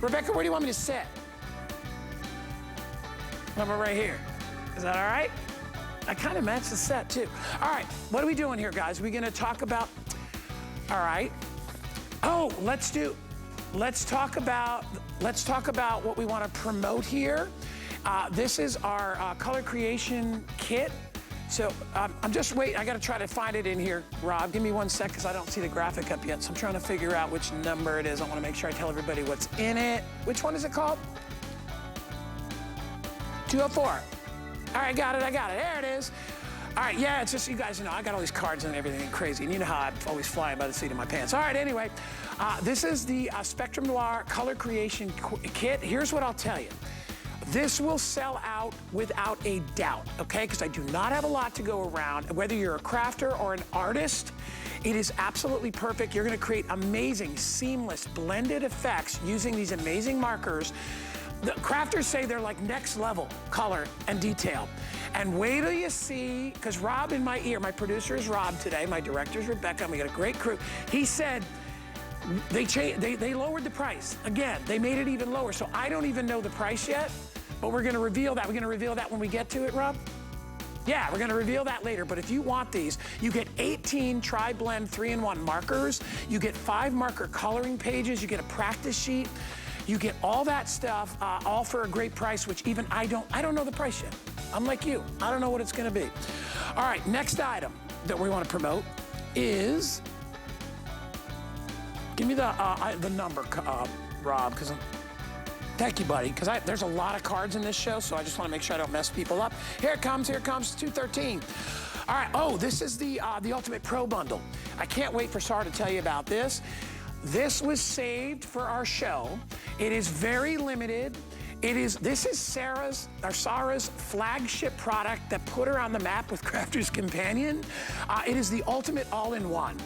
Rebecca, where do you want me to sit? Number right here. Is that all right? I kind of match the set too. All right, what are we doing here, guys? We're gonna talk about, all right. Oh, let's talk about what we want to promote here. This is our color creation kit. So I'm just waiting. I got to try to find it in here. Rob, give me 1 sec because I don't see the graphic up yet. So I'm trying to figure out which number it is. I want to make sure I tell everybody what's in it. Which one is it called? 204. All right, got it. There it is. All right, yeah, it's just, you guys know, I got all these cards and everything crazy, and you know how I'm always flying by the seat of my pants. All right, anyway, this is the Spectrum Noir Color Creation Kit. Here's what I'll tell you. This will sell out without a doubt, okay? Because I do not have a lot to go around. Whether you're a crafter or an artist, it is absolutely perfect. You're gonna create amazing, seamless, blended effects using these amazing markers. The crafters say they're like next level color and detail. And wait till you see, because Rob in my ear, my producer is Rob today, my director is Rebecca, and we got a great crew. He said they lowered the price. Again, they made it even lower. So I don't even know the price yet, but we're gonna reveal that. We're gonna reveal that when we get to it, Rob? Yeah, we're gonna reveal that later, but if you want these, you get 18 Tri-Blend 3-in-1 markers, you get 5 marker coloring pages, you get a practice sheet, you get all that stuff, all for a great price, which even I don't know the price yet. I'm like you, I don't know what it's gonna be. All right, next item that we wanna promote is, give me the number, Rob, because thank you, buddy, because there's a lot of cards in this show, so I just wanna make sure I don't mess people up. Here it comes, 213. All right, oh, this is the Ultimate Pro Bundle. I can't wait for Sarah to tell you about this. This was saved for our show. It is very limited. This is Sarah's flagship product that put her on the map with Crafter's Companion. It is the ultimate all-in-one.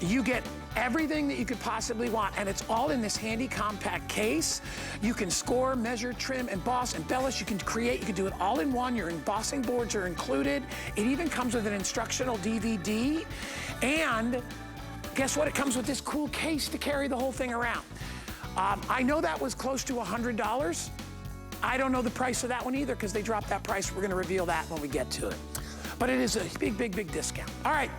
You get everything that you could possibly want, and it's all in this handy compact case. You can score, measure, trim, emboss, embellish. You can create, you can do it all in one. Your embossing boards are included. It even comes with an instructional DVD. And guess what? It comes with this cool case to carry the whole thing around. I know that was close to $100. I don't know the price of that one either because they dropped that price. We're gonna reveal that when we get to it. But it is a big, big, big discount. All right.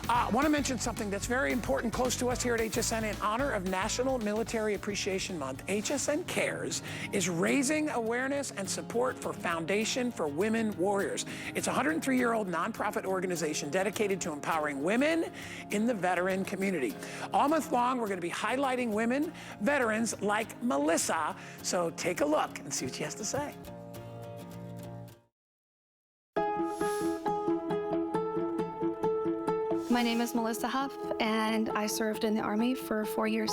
I want to mention something that's very important close to us here at HSN. In honor of National Military Appreciation Month, HSN Cares is raising awareness and support for Foundation for Women Warriors. It's a 103-year-old nonprofit organization dedicated to empowering women in the veteran community. All month long, we're going to be highlighting women veterans like Melissa. So take a look and see what she has to say. My name is Melissa Huff, and I served in the Army for 4 years.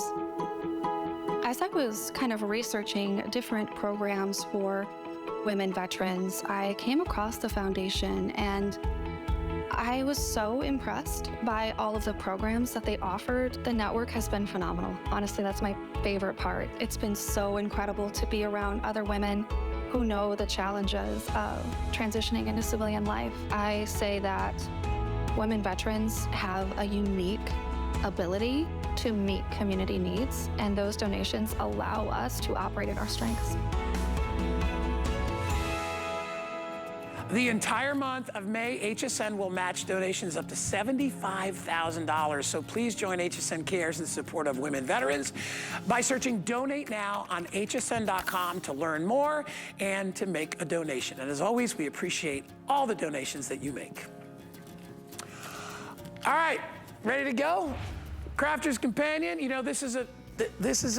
As I was kind of researching different programs for women veterans, I came across the foundation, and I was so impressed by all of the programs that they offered. The network has been phenomenal. Honestly, that's my favorite part. It's been so incredible to be around other women who know the challenges of transitioning into civilian life. I say that women veterans have a unique ability to meet community needs, and those donations allow us to operate at our strengths. The entire month of May, HSN will match donations up to $75,000. So please join HSN Cares in support of women veterans by searching Donate Now on hsn.com to learn more and to make a donation. And as always, we appreciate all the donations that you make. All right, ready to go? Crafter's Companion, you know, this is a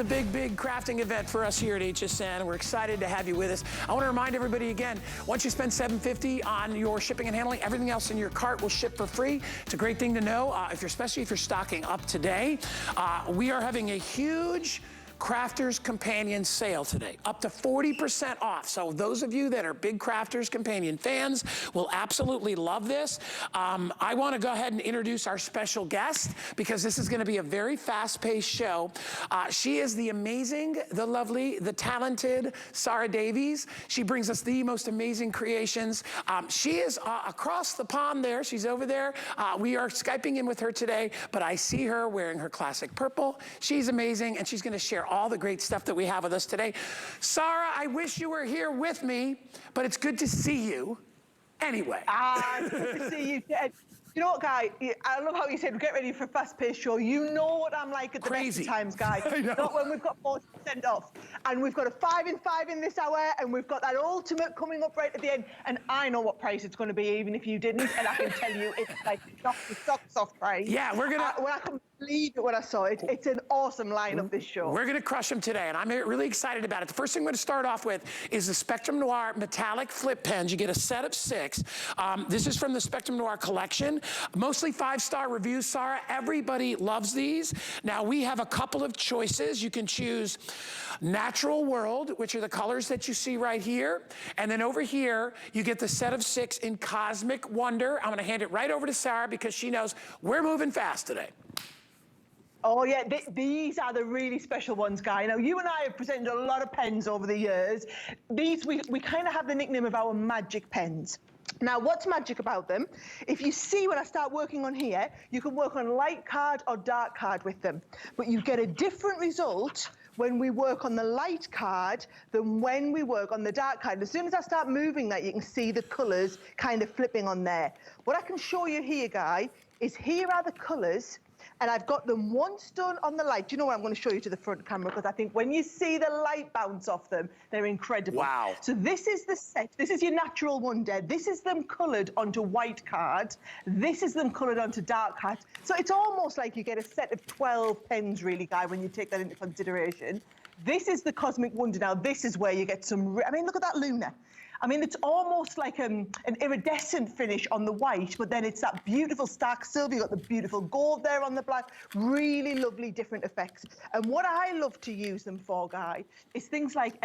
big, big crafting event for us here at HSN. We're excited to have you with us. I want to remind everybody again, once you spend $750 on your shipping and handling, everything else in your cart will ship for free. It's a great thing to know, especially if you're stocking up today. We are having a huge Crafter's Companion sale today, up to 40% off. So those of you that are big Crafter's Companion fans will absolutely love this. I want to go ahead and introduce our special guest because this is going to be a very fast-paced show. She is the amazing, the lovely, the talented Sarah Davies. She brings us the most amazing creations. She is across the pond there. She's over there. We are Skyping in with her today, but I see her wearing her classic purple. She's amazing, and she's going to share all the great stuff that we have with us today. Sarah, I wish you were here with me, but it's good to see you anyway. It's good to see you, Ted. You know what, Guy? I love how you said, get ready for a fast-paced show. You know what I'm like at the best of times, Guy. I know. Not when we've got 40% off. And we've got a 5 in 5 in this hour, and we've got that ultimate coming up right at the end. And I know what price it's going to be, even if you didn't. And I can tell you, it's like knock the socks off price. Yeah, we're going to... When I couldn't believe it when I saw it. It's an awesome lineup, this show. We're going to crush them today, and I'm really excited about it. The first thing we're going to start off with is the Spectrum Noir metallic flip pens. You get a set of 6. This is from the Spectrum Noir collection. Mostly 5-star reviews, Sarah. Everybody loves these. Now, we have a couple of choices. You can choose Natural World, which are the colors that you see right here. And then over here, you get the set of 6 in Cosmic Wonder. I'm going to hand it right over to Sarah because she knows we're moving fast today. Oh, yeah, these are the really special ones, Guy. Now, you and I have presented a lot of pens over the years. These, we kind of have the nickname of our magic pens. Now, what's magic about them? If you see when I start working on here, you can work on light card or dark card with them. But you get a different result when we work on the light card than when we work on the dark card. As soon as I start moving that, you can see the colours kind of flipping on there. What I can show you here, Guy, is here are the colours. And I've got them once done on the light. Do you know what? I'm going to show you to the front camera because I think when you see the light bounce off them, they're incredible. Wow. So this is the set. This is your Natural Wonder. This is them coloured onto white cards. This is them coloured onto dark cards. So it's almost like you get a set of 12 pens, really, Guy, when you take that into consideration. This is the Cosmic Wonder. Now, this is where you get some... I mean, look at that Luna. I mean, it's almost like an iridescent finish on the white, but then it's that beautiful stark silver. You've got the beautiful gold there on the black. Really lovely different effects. And what I love to use them for, Guy, is things like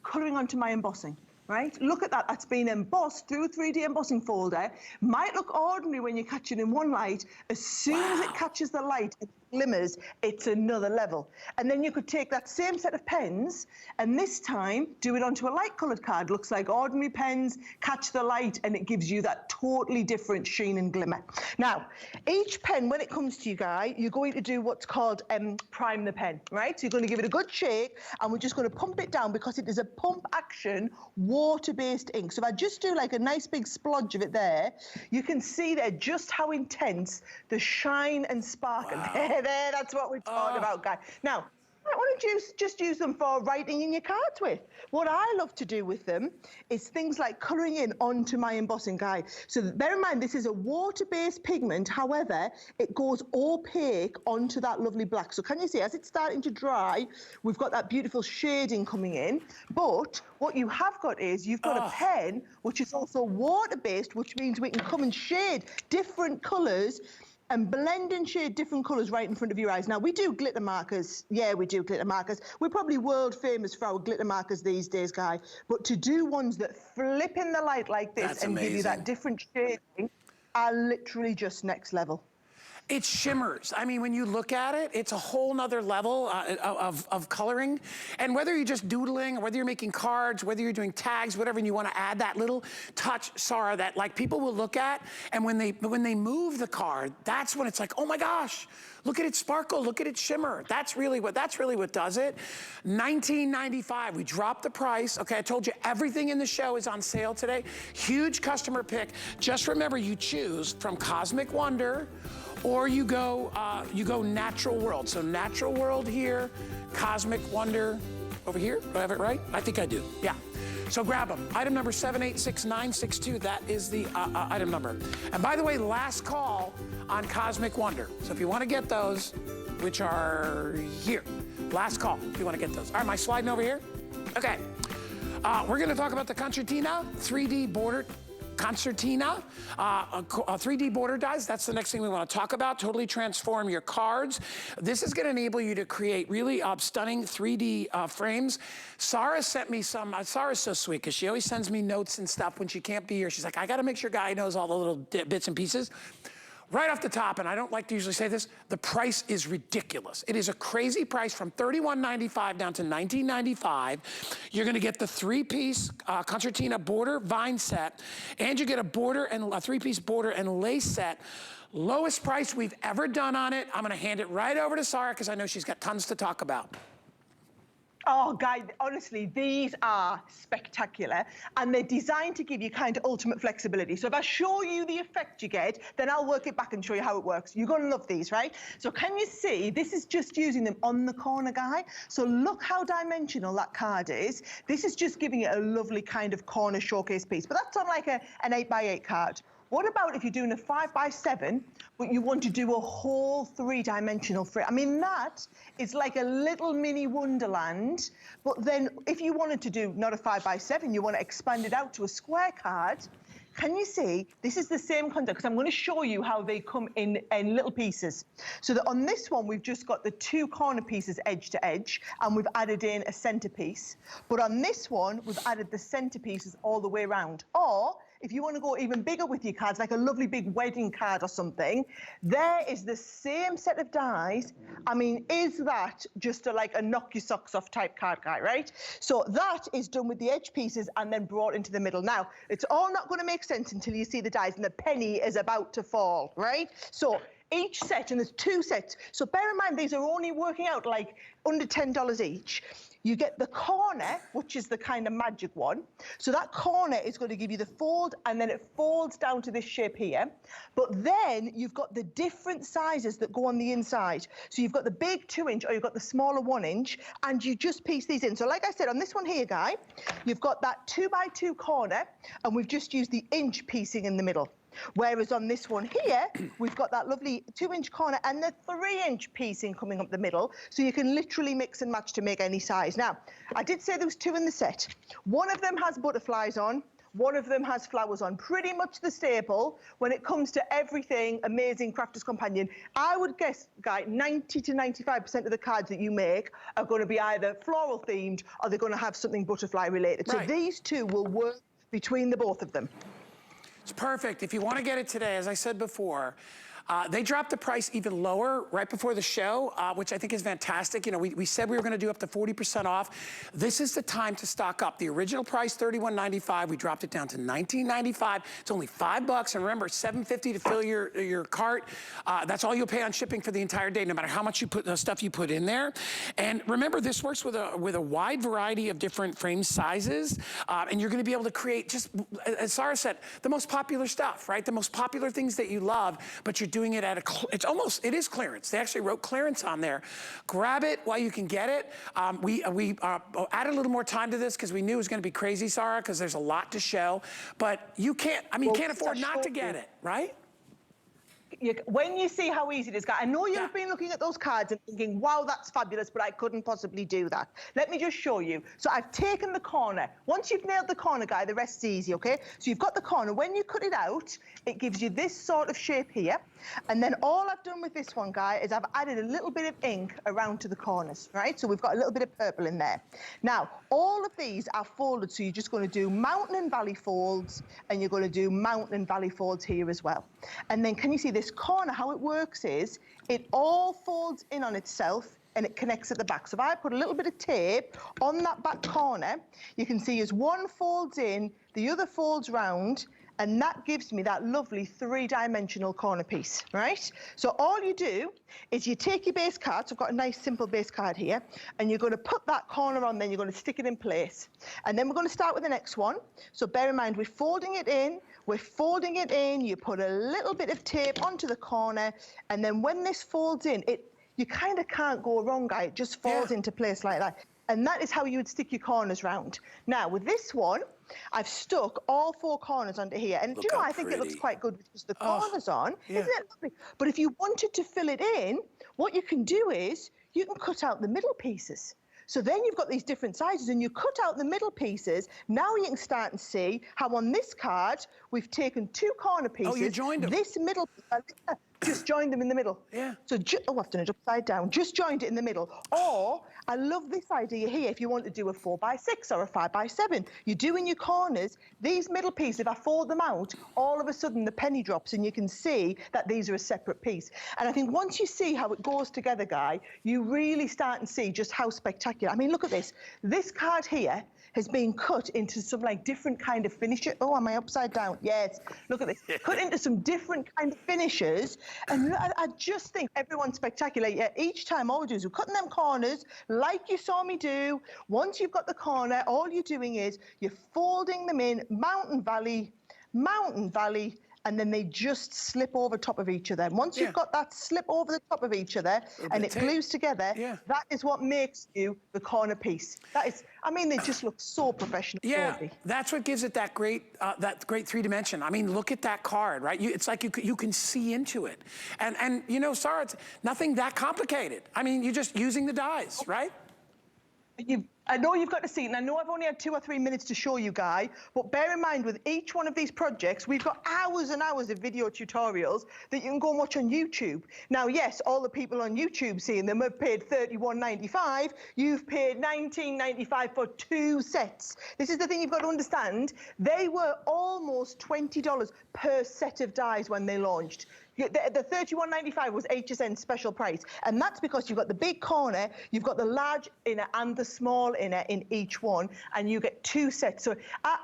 colouring onto my embossing. Right? Look at that. That's been embossed through a 3D embossing folder. Might look ordinary when you catch it in one light. As soon as it catches the light, it glimmers, it's another level. And then you could take that same set of pens and this time do it onto a light coloured card. Looks like ordinary pens, catch the light, and it gives you that totally different sheen and glimmer. Now, each pen, when it comes to you, Guy, you're going to do what's called prime the pen, right? So you're going to give it a good shake, and we're just going to pump it down because it is a pump action water-based ink. So if I just do like a nice big splodge of it there, you can see there just how intense the shine and sparkle. Wow. There, that's what we're talking about, Guy. Now, I want to just use them for writing in your cards with. What I love to do with them is things like colouring in onto my embossing, Guy. So bear in mind, this is a water-based pigment. However, it goes opaque onto that lovely black. So can you see, as it's starting to dry, we've got that beautiful shading coming in. But what you have got is you've got a pen, which is also water-based, which means we can come and shade different colours and blend and shade different colours right in front of your eyes. Now, we do glitter markers. Yeah, we do glitter markers. We're probably world famous for our glitter markers these days, Guy. But to do ones that flip in the light like this That's and amazing. give you that different shading are literally just next level. It shimmers. I mean, when you look at it, it's a whole nother level of coloring. And whether you're just doodling, or whether you're making cards, whether you're doing tags, whatever, and you want to add that little touch, Sarah, that like people will look at, and when they move the card, that's when it's like, oh my gosh, look at it sparkle, look at it shimmer. That's really what does it. $19.95. We dropped the price. Okay, I told you everything in the show is on sale today. Huge customer pick. Just remember, you choose from Cosmic Wonder, or you go Natural World. So Natural World here, Cosmic Wonder over here. Do I have it right? I think I do. Yeah. So grab them. Item number 786962. That is the item number. And by the way, last call on Cosmic Wonder. So if you want to get those, which are here, last call if you want to get those. All right, am I sliding over here? Okay. We're going to talk about the Concertina 3D border. Concertina, 3D border dies. That's the next thing we want to talk about. Totally transform your cards. This is going to enable you to create really stunning 3D frames. Sarah sent me some. Sarah's so sweet because she always sends me notes and stuff when she can't be here. She's like, I got to make sure Guy knows all the little bits and pieces. Right off the top, and I don't like to usually say this, the price is ridiculous. It is a crazy price from $31.95 down to $19.95. You're gonna get the 3-piece Concertina border vine set, and you get a border and a 3-piece border and lace set. Lowest price we've ever done on it. I'm gonna hand it right over to Sarah because I know she's got tons to talk about. Oh, guys, honestly, these are spectacular, and they're designed to give you kind of ultimate flexibility. So if I show you the effect you get, then I'll work it back and show you how it works. You're going to love these, right? So can you see, this is just using them on the corner, guy. So look how dimensional that card is. This is just giving it a lovely kind of corner showcase piece, but that's on like an 8x8 card. What about if you're doing a 5x7, but you want to do a whole three-dimensional frame? I mean, that is like a little mini wonderland. But then if you wanted to do not a 5x7, you want to expand it out to a square card. Can you see, this is the same concept, because I'm going to show you how they come in little pieces. So that on this one, we've just got the two corner pieces edge to edge, and we've added in a centerpiece. But on this one, we've added the centerpieces all the way around. Or if you want to go even bigger with your cards, like a lovely big wedding card or something, there is the same set of dies. I mean, is that just like a knock your socks off type card guy, right? So that is done with the edge pieces and then brought into the middle. Now, it's all not going to make sense until you see the dies and the penny is about to fall, right? So each set, and there's two sets. So bear in mind, these are only working out like under $10 each. You get the corner, which is the kind of magic one. So that corner is going to give you the fold, and then it folds down to this shape here. But then you've got the different sizes that go on the inside. So you've got the big 2-inch, or you've got the smaller 1-inch, and you just piece these in. So like I said, on this one here, Guy, you've got that 2x2 corner, and we've just used the inch piecing in the middle. Whereas on this one here, we've got that lovely 2-inch corner and the 3-inch piecing coming up the middle, so you can literally mix and match to make any size. Now, I did say there was two in the set. One of them has butterflies on, one of them has flowers on. Pretty much the staple when it comes to everything amazing Crafter's Companion. I would guess, Guy, 90 to 95% of the cards that you make are going to be either floral themed or they're going to have something butterfly related. Right. So these two will work between the both of them. It's perfect. If you want to get it today, as I said before, they dropped the price even lower right before the show, which I think is fantastic. You know, we said we were going to do up to 40% off. This is the time to stock up. The original price, $31.95. We dropped it down to $19.95. It's only $5. And remember, $7.50 to fill your cart. That's all you'll pay on shipping for the entire day, no matter how much you put stuff you put in there. And remember, this works with a wide variety of different frame sizes. And you're going to be able to create, just as Sarah said, the most popular stuff, right? The most popular things that you love, but you're doing it at it is clearance. They actually wrote clearance on there. Grab it while you can get it. We added a little more time to this because we knew it was going to be crazy, Sarah, because there's a lot to show. But you can't, you can't afford not to get it, right? When you see how easy it is, guys, I know you've been looking at those cards and thinking, wow, that's fabulous, but I couldn't possibly do that. Let me just show you. So I've taken the corner. Once you've nailed the corner, Guy, the rest's easy, okay? So you've got the corner. When you cut it out, it gives you this sort of shape here. And then all I've done with this one, Guy, is I've added a little bit of ink around to the corners, right? So we've got a little bit of purple in there. Now, all of these are folded, so you're just going to do mountain and valley folds, and you're going to do mountain and valley folds here as well. And then can you see this corner? How it works is it all folds in on itself and it connects at the back. So if I put a little bit of tape on that back corner, you can see as one folds in, the other folds round, and that gives me that lovely three-dimensional corner piece, right? So all you do is you take your base card, so I've got a nice simple base card here, and you're going to put that corner on, then you're going to stick it in place. And then we're going to start with the next one. So bear in mind, we're folding it in, you put a little bit of tape onto the corner, and then when this folds in, you kind of can't go wrong, Guy. It just falls into place like that. And that is how you would stick your corners round. Now, with this one, I've stuck all 4 corners onto here. And do you know, I think it looks quite good with just the corners on. Isn't it lovely? But if you wanted to fill it in, what you can do is you can cut out the middle pieces. So then you've got these different sizes and you cut out the middle pieces. Now you can start and see how on this card, we've taken 2 corner pieces. Oh, you joined them. This middle just joined them in the middle. Yeah. So, I've done it upside down. Just joined it in the middle. Or, I love this idea here, if you want to do a 4x6 or a 5x7, you're doing your corners, these middle pieces, if I fold them out, all of a sudden the penny drops and you can see that these are a separate piece. And I think once you see how it goes together, Guy, you really start and see just how spectacular. I mean, look at this. This card here has been cut into some like different kind of finisher. Oh, am I upside down? Yes. Look at this. Cut into some different kind of finishers And look, I just think everyone's spectacular. Yeah, each time all we do is we're cutting them corners like you saw me do. Once you've got the corner, all you're doing is you're folding them in mountain, valley, and then they just slip over top of each other. And once you've got that slip over the top of each other and it glues together, that is what makes you the corner piece. That is, I mean, they just look so professional. Yeah, that's what gives it that great three dimension. I mean, look at that card, right? It's like you can see into it. And you know, Sarah, it's nothing that complicated. I mean, you're just using the dies, right? I know you've got to see it, and I know I've only had 2 or 3 minutes to show you, Guy, but bear in mind with each one of these projects, we've got hours and hours of video tutorials that you can go and watch on YouTube. Now, yes, all the people on YouTube seeing them have paid $31.95. You've paid $19.95 for 2 sets. This is the thing you've got to understand. They were almost $20 per set of dies when they launched. The $31.95 was HSN special price, and that's because you've got the big corner, you've got the large inner and the small inner in each one, and you get 2 sets. So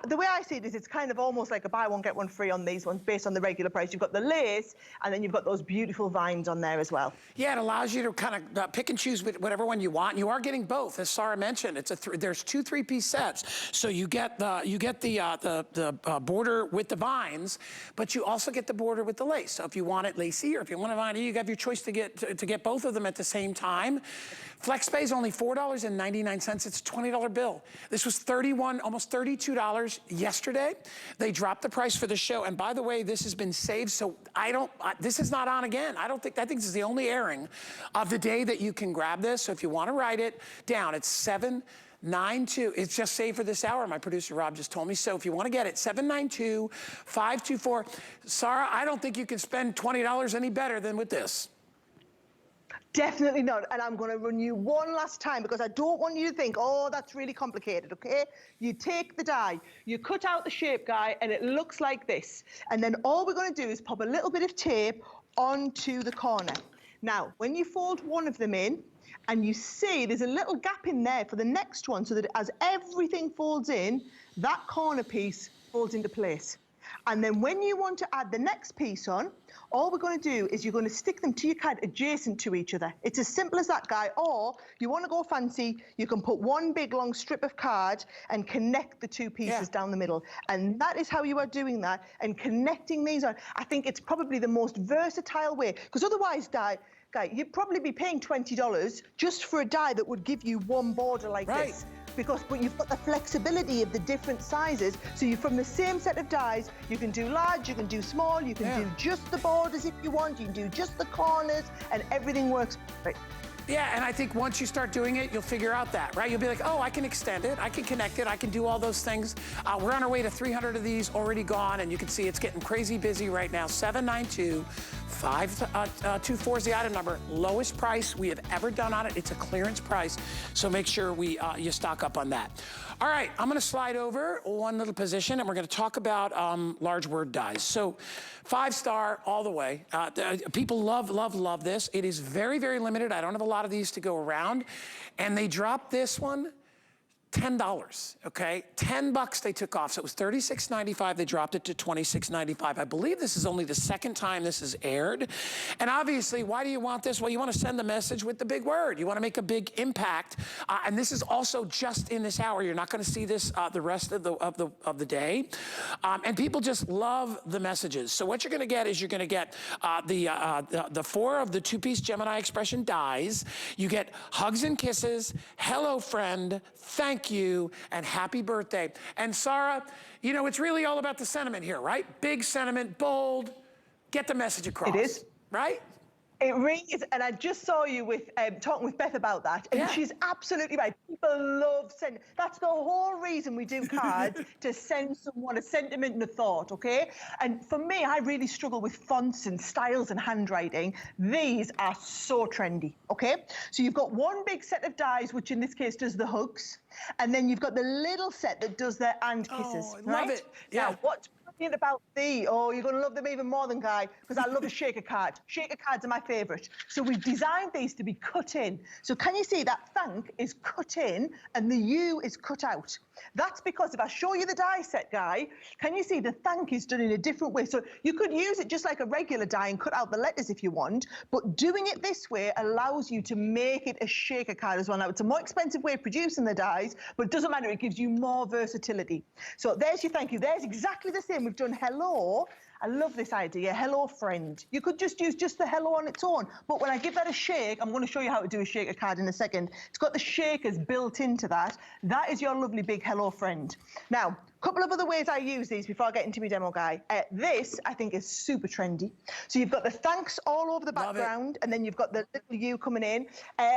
the way I see it is it's kind of almost like a buy one, get one free on these ones based on the regular price. You've got the lace, and then you've got those beautiful vines on there as well. Yeah, it allows you to kind of pick and choose whatever one you want. And you are getting both, as Sarah mentioned. There's 2 3-piece sets, so you get the border with the vines, but you also get the border with the lace. So if you want it lacy or if you want it viney, you have your choice to get both of them at the same time. Flex pay is only $4.99. It's a $20 bill. This was almost $32 yesterday. They dropped the price for the show. And by the way, this has been saved, so this is not on again. I think this is the only airing of the day that you can grab this. So if you want to write it down, it's 792. It's just saved for this hour. My producer, Rob, just told me. So if you want to get it, 792-524. Sarah, I don't think you can spend $20 any better than with this. Definitely not. And I'm going to run you one last time because I don't want you to think, oh, that's really complicated, okay? You take the die, you cut out the shape, Guy, and it looks like this. And then all we're going to do is pop a little bit of tape onto the corner. Now, when you fold one of them in, and you see there's a little gap in there for the next one so that as everything folds in, that corner piece folds into place. And then when you want to add the next piece on, all we're going to do is you're going to stick them to your card adjacent to each other. It's as simple as that, Guy. Or you want to go fancy, you can put one big long strip of card and connect the 2 pieces down the middle. And that is how you are doing that and connecting these on. I think it's probably the most versatile way, because otherwise, Guy, you'd probably be paying $20 just for a die that would give you one border like this. But you've got the flexibility of the different sizes. So from the same set of dies, you can do large, you can do small, you can do just the borders if you want, you can do just the corners, and everything works perfect. Yeah, and I think once you start doing it, you'll figure out that, right? You'll be like, oh, I can extend it, I can connect it, I can do all those things. We're on our way to 300 of these already gone, and you can see it's getting crazy busy right now. 792-524 is the item number. Lowest price we have ever done on it. It's a clearance price, so make sure you stock up on that. All right, I'm gonna slide over one little position, and we're gonna talk about large word dies. So 5-star all the way. People love this. It is very, very limited. I don't have a lot of these to go around. And they dropped this one, $10, okay? $10 they took off, so it was $36.95. They dropped it to $26.95. I believe this is only the second time this is aired. And obviously, why do you want this? Well, you want to send the message with the big word. You want to make a big impact. And this is also just in this hour. You're not going to see this the rest of the day. And people just love the messages. So what you're going to get is you're going to get the 4 of the 2-piece Gemini expression dies. You get hugs and kisses, hello friend, thank you, and happy birthday. And Sarah, you know, it's really all about the sentiment here, right? Big sentiment, bold, get the message across. It is. Right? It really is, and I just saw you with talking with Beth about that, and she's absolutely right. People love sending. That's the whole reason we do cards, to send someone a sentiment and a thought, okay? And for me, I really struggle with fonts and styles and handwriting. These are so trendy, okay? So you've got one big set of dies, which in this case does the hugs, and then you've got the little set that does the and kisses, I right? love it. Yeah. Now, what's talking about you're going to love them even more than Guy, because I love a shaker card. Shaker cards are my favourite. So we've designed these to be cut in. So can you see that thank is cut in and the U is cut out? That's because if I show you the die set, Guy, can you see the thank is done in a different way? So you could use it just like a regular die and cut out the letters if you want, but doing it this way allows you to make it a shaker card as well. Now, it's a more expensive way of producing the dies, but it doesn't matter. It gives you more versatility. So there's your thank you. There's exactly the same. We've done hello. I love this idea, hello friend. You could just use just the hello on its own, but when I give that a shake, I'm going to show you how to do a shaker card in a second. It's got the shakers built into that. That is your lovely big hello friend. Now, a couple of other ways I use these before I get into my demo, Guy. This, I think, is super trendy. So you've got the thanks all over the background, and then you've got the little you coming in.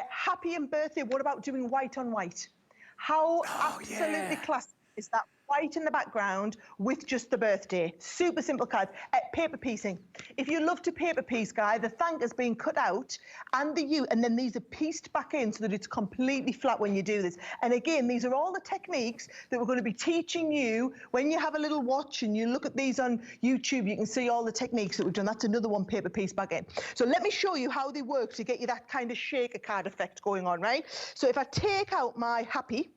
Happy and birthday, what about doing white on white? How absolutely classic is that? White in the background with just the birthday. Super simple cards. Paper piecing. If you love to paper piece, Guy, the thank is being cut out and the U, and then these are pieced back in so that it's completely flat when you do this. And again, these are all the techniques that we're going to be teaching you when you have a little watch and you look at these on YouTube. You can see all the techniques that we've done. That's another one, paper piece back in. So let me show you how they work to get you that kind of shaker card effect going on, right? So if I take out my happy,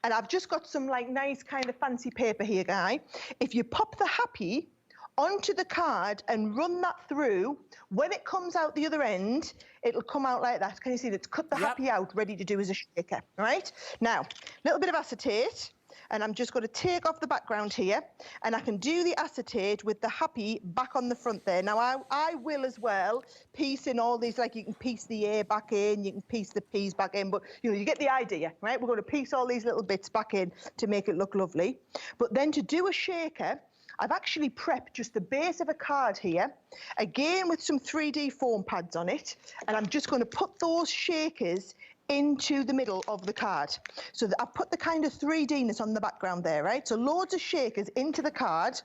and I've just got some like nice kind of fancy paper here, Guy. If you pop the happy onto the card and run that through, when it comes out the other end, it'll come out like that. Can you see that? It's cut the happy out, ready to do as a shaker, all right? Now, a little bit of acetate. And I'm just going to take off the background here, and I can do the acetate with the happy back on the front there. Now, I will as well piece in all these, like you can piece the A back in, you can piece the P's back in, but you get the idea, right? We're going to piece all these little bits back in to make it look lovely. But then to do a shaker, I've actually prepped just the base of a card here, again with some 3D foam pads on it, and I'm just going to put those shakers into the middle of the card. So that I've put the kind of 3D-ness on the background there, right? So loads of shakers into the card.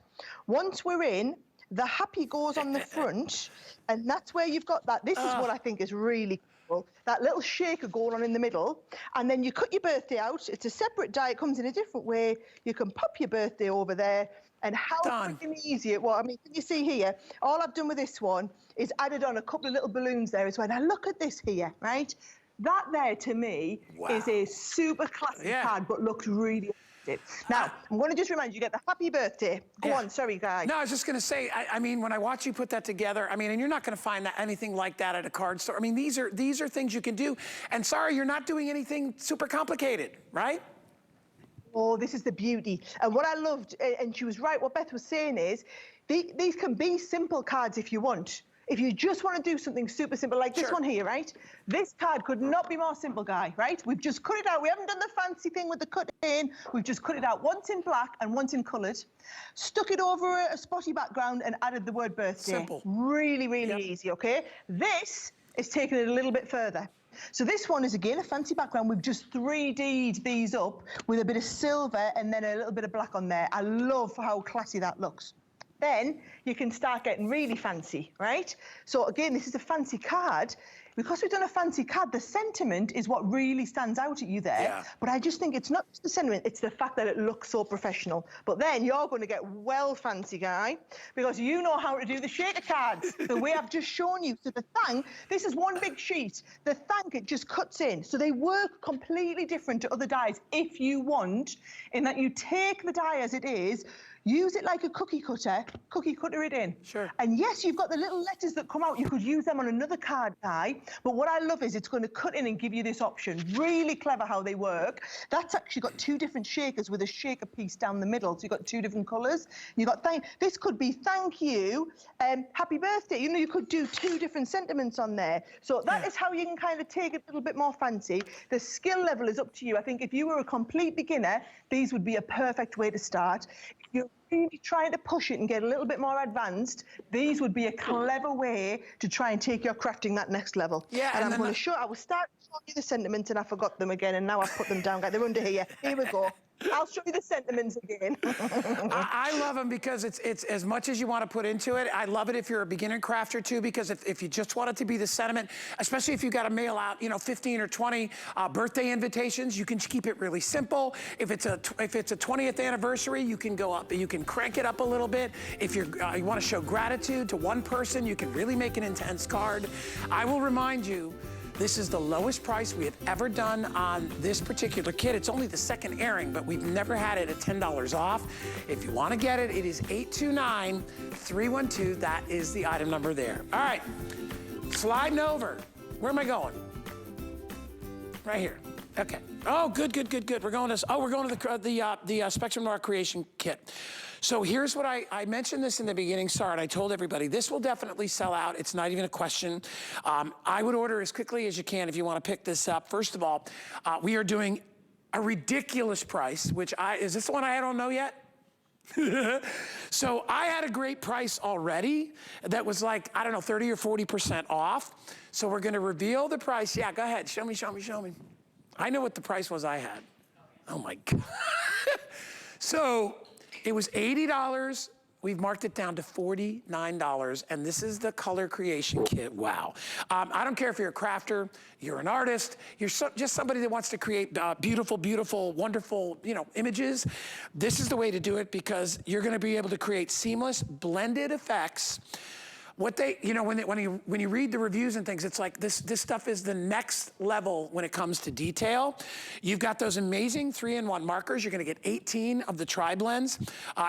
Once we're in, the happy goes on the front, and that's where you've got that. This is what I think is really cool. That little shaker going on in the middle, and then you cut your birthday out. It's a separate die. It comes in a different way. You can pop your birthday over there. And how freaking easy it was. I mean, can you see here? All I've done with this one is added on a couple of little balloons there as well. Now look at this here, right? That there, to me, is a super classic card, but looks really good. Now, I'm going to just remind you, get the happy birthday. Go on, sorry, Guy. No, I was just going to say, I mean, when I watch you put that together, I mean, and you're not going to find anything like that at a card store. I mean, these are things you can do. And sorry, you're not doing anything super complicated, right? Oh, this is the beauty. And what I loved, and she was right, what Beth was saying is, these can be simple cards if you want. If you just want to do something super simple, like this one here, right? This card could not be more simple, Guy, right? We've just cut it out. We haven't done the fancy thing with the cut in. We've just cut it out once in black and once in coloured, stuck it over a spotty background and added the word birthday. Simple. Really, really easy, okay? This is taking it a little bit further. So this one is, again, a fancy background. We've just 3D'd these up with a bit of silver and then a little bit of black on there. I love how classy that looks. Then you can start getting really fancy, right? So again, this is a fancy card. Because we've done a fancy card, the sentiment is what really stands out at you there. Yeah. But I just think it's not just the sentiment, it's the fact that it looks so professional. But then you're going to get well fancy, Guy, because you know how to do the shaker cards, the way I've just shown you. So the thank, this is one big sheet. The thank, it just cuts in. So they work completely different to other dies if you want, in that you take the die as it is, use it like a cookie cutter it in. Sure. And yes, you've got the little letters that come out. You could use them on another card, Guy. But what I love is it's going to cut in and give you this option. Really clever how they work. That's actually got two different shakers with a shaker piece down the middle. So you've got two different colours. You've got this could be thank you, happy birthday. You know, you could do two different sentiments on there. So that is how you can kind of take it a little bit more fancy. The skill level is up to you. I think if you were a complete beginner, these would be a perfect way to start. If you're really trying to push it and get a little bit more advanced, these would be a clever way to try and take your crafting that next level. Yeah, and I'm going to show. I was starting to show you the sentiments and I forgot them again, and now I've put them down. They're under here. Here we go. I'll show you the sentiments again. I love them because it's as much as you want to put into it. I love it if you're a beginner crafter too, because if you just want it to be the sentiment, especially if you got to mail out, you know, 15 or 20 birthday invitations, you can keep it really simple. If it's a 20th anniversary, you can go up, you can crank it up a little bit. If you want to show gratitude to one person, you can really make an intense card. I will remind you, this is the lowest price we have ever done on this particular kit. It's only the second airing, but we've never had it at $10 off. If you want to get it, it is 829-312. That is the item number there. All right, sliding over. Where am I going? Right here. Okay. Oh, good. We're going to the Spectrum Noir Creation Kit. So here's what I mentioned this in the beginning, Sarah, and I told everybody, this will definitely sell out. It's not even a question. I would order as quickly as you can if you want to pick this up. First of all, we are doing a ridiculous price, which is this the one I don't know yet? So I had a great price already that was like, I don't know, 30 or 40% off. So we're going to reveal the price. Yeah, go ahead. Show me. I know what the price was I had. Oh, my God. So it was $80. We've marked it down to $49, and this is the color creation kit. Wow. I don't care if you're a crafter, you're an artist, you're just somebody that wants to create beautiful, wonderful, you know, images. This is the way to do it because you're going to be able to create seamless, blended effects. What they, you know, when you read the reviews and things, it's like this stuff is the next level when it comes to detail. You've got those amazing 3-in-1 markers. You're gonna get 18 of the tri-blends.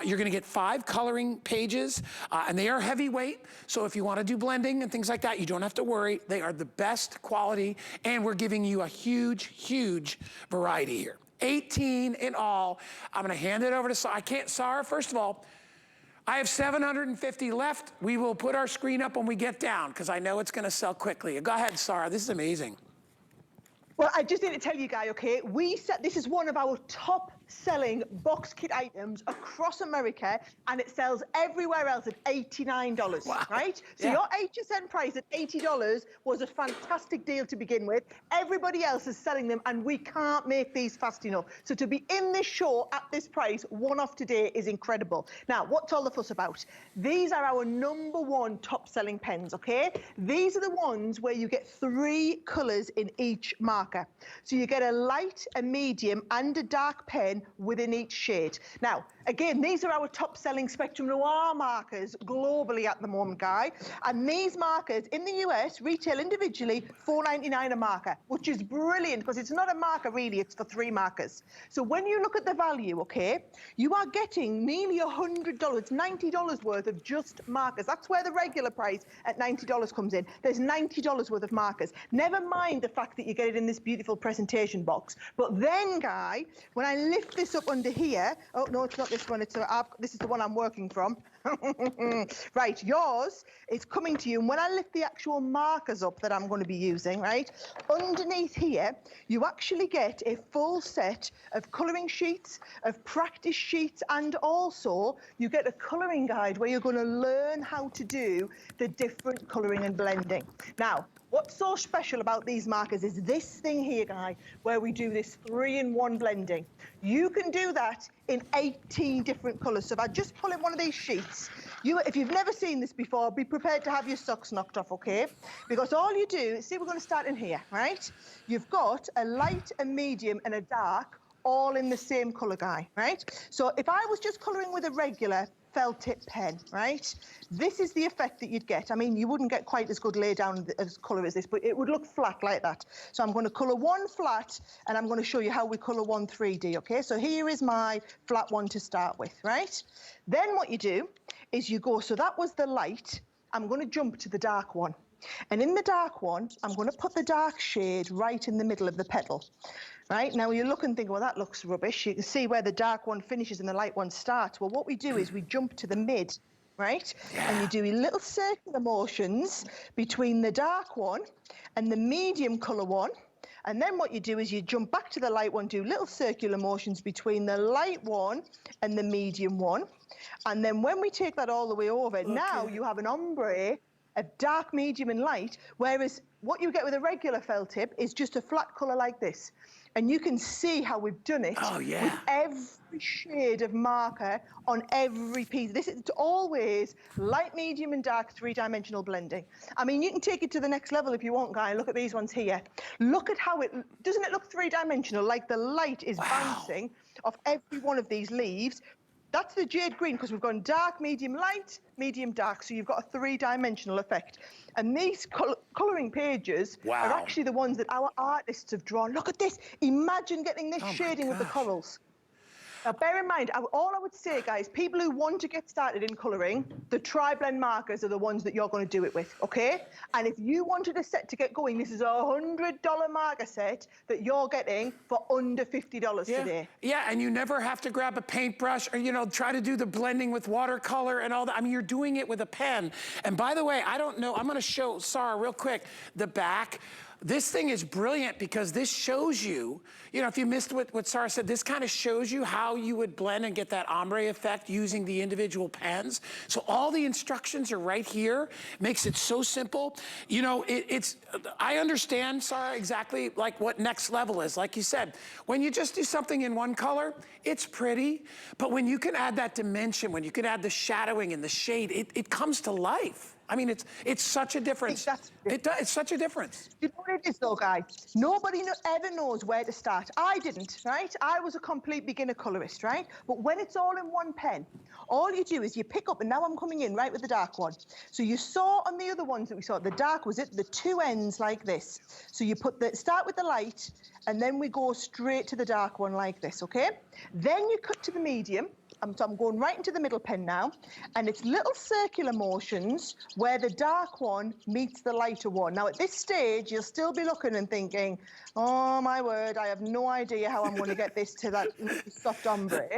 You're gonna get 5 coloring pages, and they are heavyweight. So if you wanna do blending and things like that, you don't have to worry. They are the best quality, and we're giving you a huge variety here. 18 in all. I'm gonna hand it over to Sarah. Sarah, first of all, I have 750 left. We will put our screen up when we get down because I know it's going to sell quickly. Go ahead, Sarah. This is amazing. Well, I just need to tell you, Guy, okay, this is one of our top-selling box kit items across America, and it sells everywhere else at $89, wow. Right? So yeah. Your HSN price at $80 was a fantastic deal to begin with. Everybody else is selling them, and we can't make these fast enough. So to be in this show at this price, one off today, is incredible. Now, what's all the fuss about? These are our #1 top-selling pens, okay? These are the ones where you get 3 colors in each marker. So you get a light, a medium, and a dark pen within each shade. Now, again, these are our top-selling Spectrum Noir markers globally at the moment, Guy. And these markers in the US retail individually $4.99 a marker, which is brilliant because it's not a marker really, it's for 3 markers. So when you look at the value, okay, you are getting nearly $100, it's $90 worth of just markers. That's where the regular price at $90 comes in. There's $90 worth of markers. Never mind the fact that you get it in this beautiful presentation box. But then, Guy, when I lift this up under here, oh, no, it's not this one. This is the one I'm working from. Right, yours is coming to you. And when I lift the actual markers up that I'm going to be using, right, underneath here, you actually get a full set of colouring sheets, of practice sheets, and also you get a colouring guide where you're going to learn how to do the different colouring and blending. Now, what's so special about these markers is this thing here, Guy, where we do this 3-in-1 blending. You can do that in 18 different colours. So if I just pull in one of these sheets, if you've never seen this before, be prepared to have your socks knocked off, okay? Because all you do, see, we're going to start in here, right? You've got a light, a medium, and a dark, all in the same colour, Guy, right? So if I was just colouring with a regular felt tip pen, right? This is the effect that you'd get. I mean, you wouldn't get quite as good lay down as colour as this, but it would look flat like that. So I'm going to colour one flat, and I'm going to show you how we colour one 3D, okay? So here is my flat one to start with, right? Then what you do is you go, so that was the light. I'm going to jump to the dark one. And in the dark one, I'm going to put the dark shade right in the middle of the petal. Right, now you look and think, well, that looks rubbish. You can see where the dark one finishes and the light one starts. Well, what we do is we jump to the mid, right? Yeah. And you do little circular motions between the dark one and the medium colour one. And then what you do is you jump back to the light one, do little circular motions between the light one and the medium one. And then when we take that all the way over, okay, now you have an ombre of dark, medium, and light, whereas what you get with a regular felt tip is just a flat colour like this. And you can see how we've done it with every shade of marker on every piece. This is always light, medium, and dark, three-dimensional blending. I mean, you can take it to the next level if you want, Guy. Look at these ones here. Look at how doesn't it look three-dimensional? Like the light is bouncing off every one of these leaves. That's the jade green because we've gone dark, medium, light, medium, dark. So you've got a three-dimensional effect. And these colouring pages are actually the ones that our artists have drawn. Look at this. Imagine getting this shading with the corals. Now, bear in mind, all I would say, guys, people who want to get started in colouring, the tri-blend markers are the ones that you're going to do it with, okay? And if you wanted a set to get going, this is a $100 marker set that you're getting for under $50 today. Yeah, and you never have to grab a paintbrush or, you know, try to do the blending with watercolor and all that. I mean, you're doing it with a pen. And by the way, I don't know, I'm going to show Sarah real quick the back. This thing is brilliant because this shows you, you know, if you missed what Sarah said, this kind of shows you how you would blend and get that ombre effect using the individual pens. So all the instructions are right here. Makes it so simple. You know, I understand, Sarah, exactly like what next level is. Like you said, when you just do something in one color, it's pretty. But when you can add that dimension, when you can add the shadowing and the shade, it comes to life. I mean, it's such a difference. It's such a difference. You know what it is, though, guys? Nobody ever knows where to start. I didn't, right? I was a complete beginner colorist, right? But when it's all in one pen, all you do is you pick up, and now I'm coming in right with the dark one. So you saw on the other ones that we saw, the dark was at the two ends like this. So you start with the light, and then we go straight to the dark one like this, okay? Then you cut to the medium. So I'm going right into the middle pen now, and it's little circular motions where the dark one meets the lighter one. Now, at this stage, you'll still be looking and thinking, oh, my word, I have no idea how I'm going to get this to that soft ombre.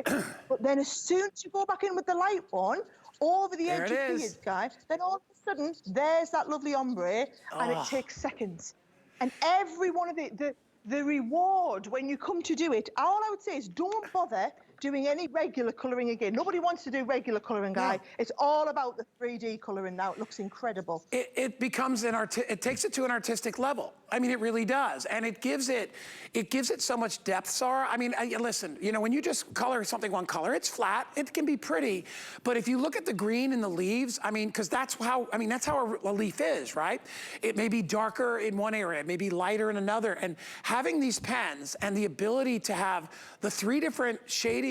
But then as soon as you go back in with the light one, over the edge of the guy, then all of a sudden, there's that lovely ombre, and it takes seconds. And every one of the reward when you come to do it, all I would say is don't bother doing any regular colouring again. Nobody wants to do regular colouring, Guy. No. It's all about the 3D colouring now. It looks incredible. It becomes it takes it to an artistic level. I mean, it really does. And it gives it so much depth, Sarah. I mean, listen, you know, when you just color something one color, it's flat, it can be pretty. But if you look at the green in the leaves, I mean, because that's how a leaf is, right? It may be darker in one area, it may be lighter in another. And having these pens and the ability to have the three different shading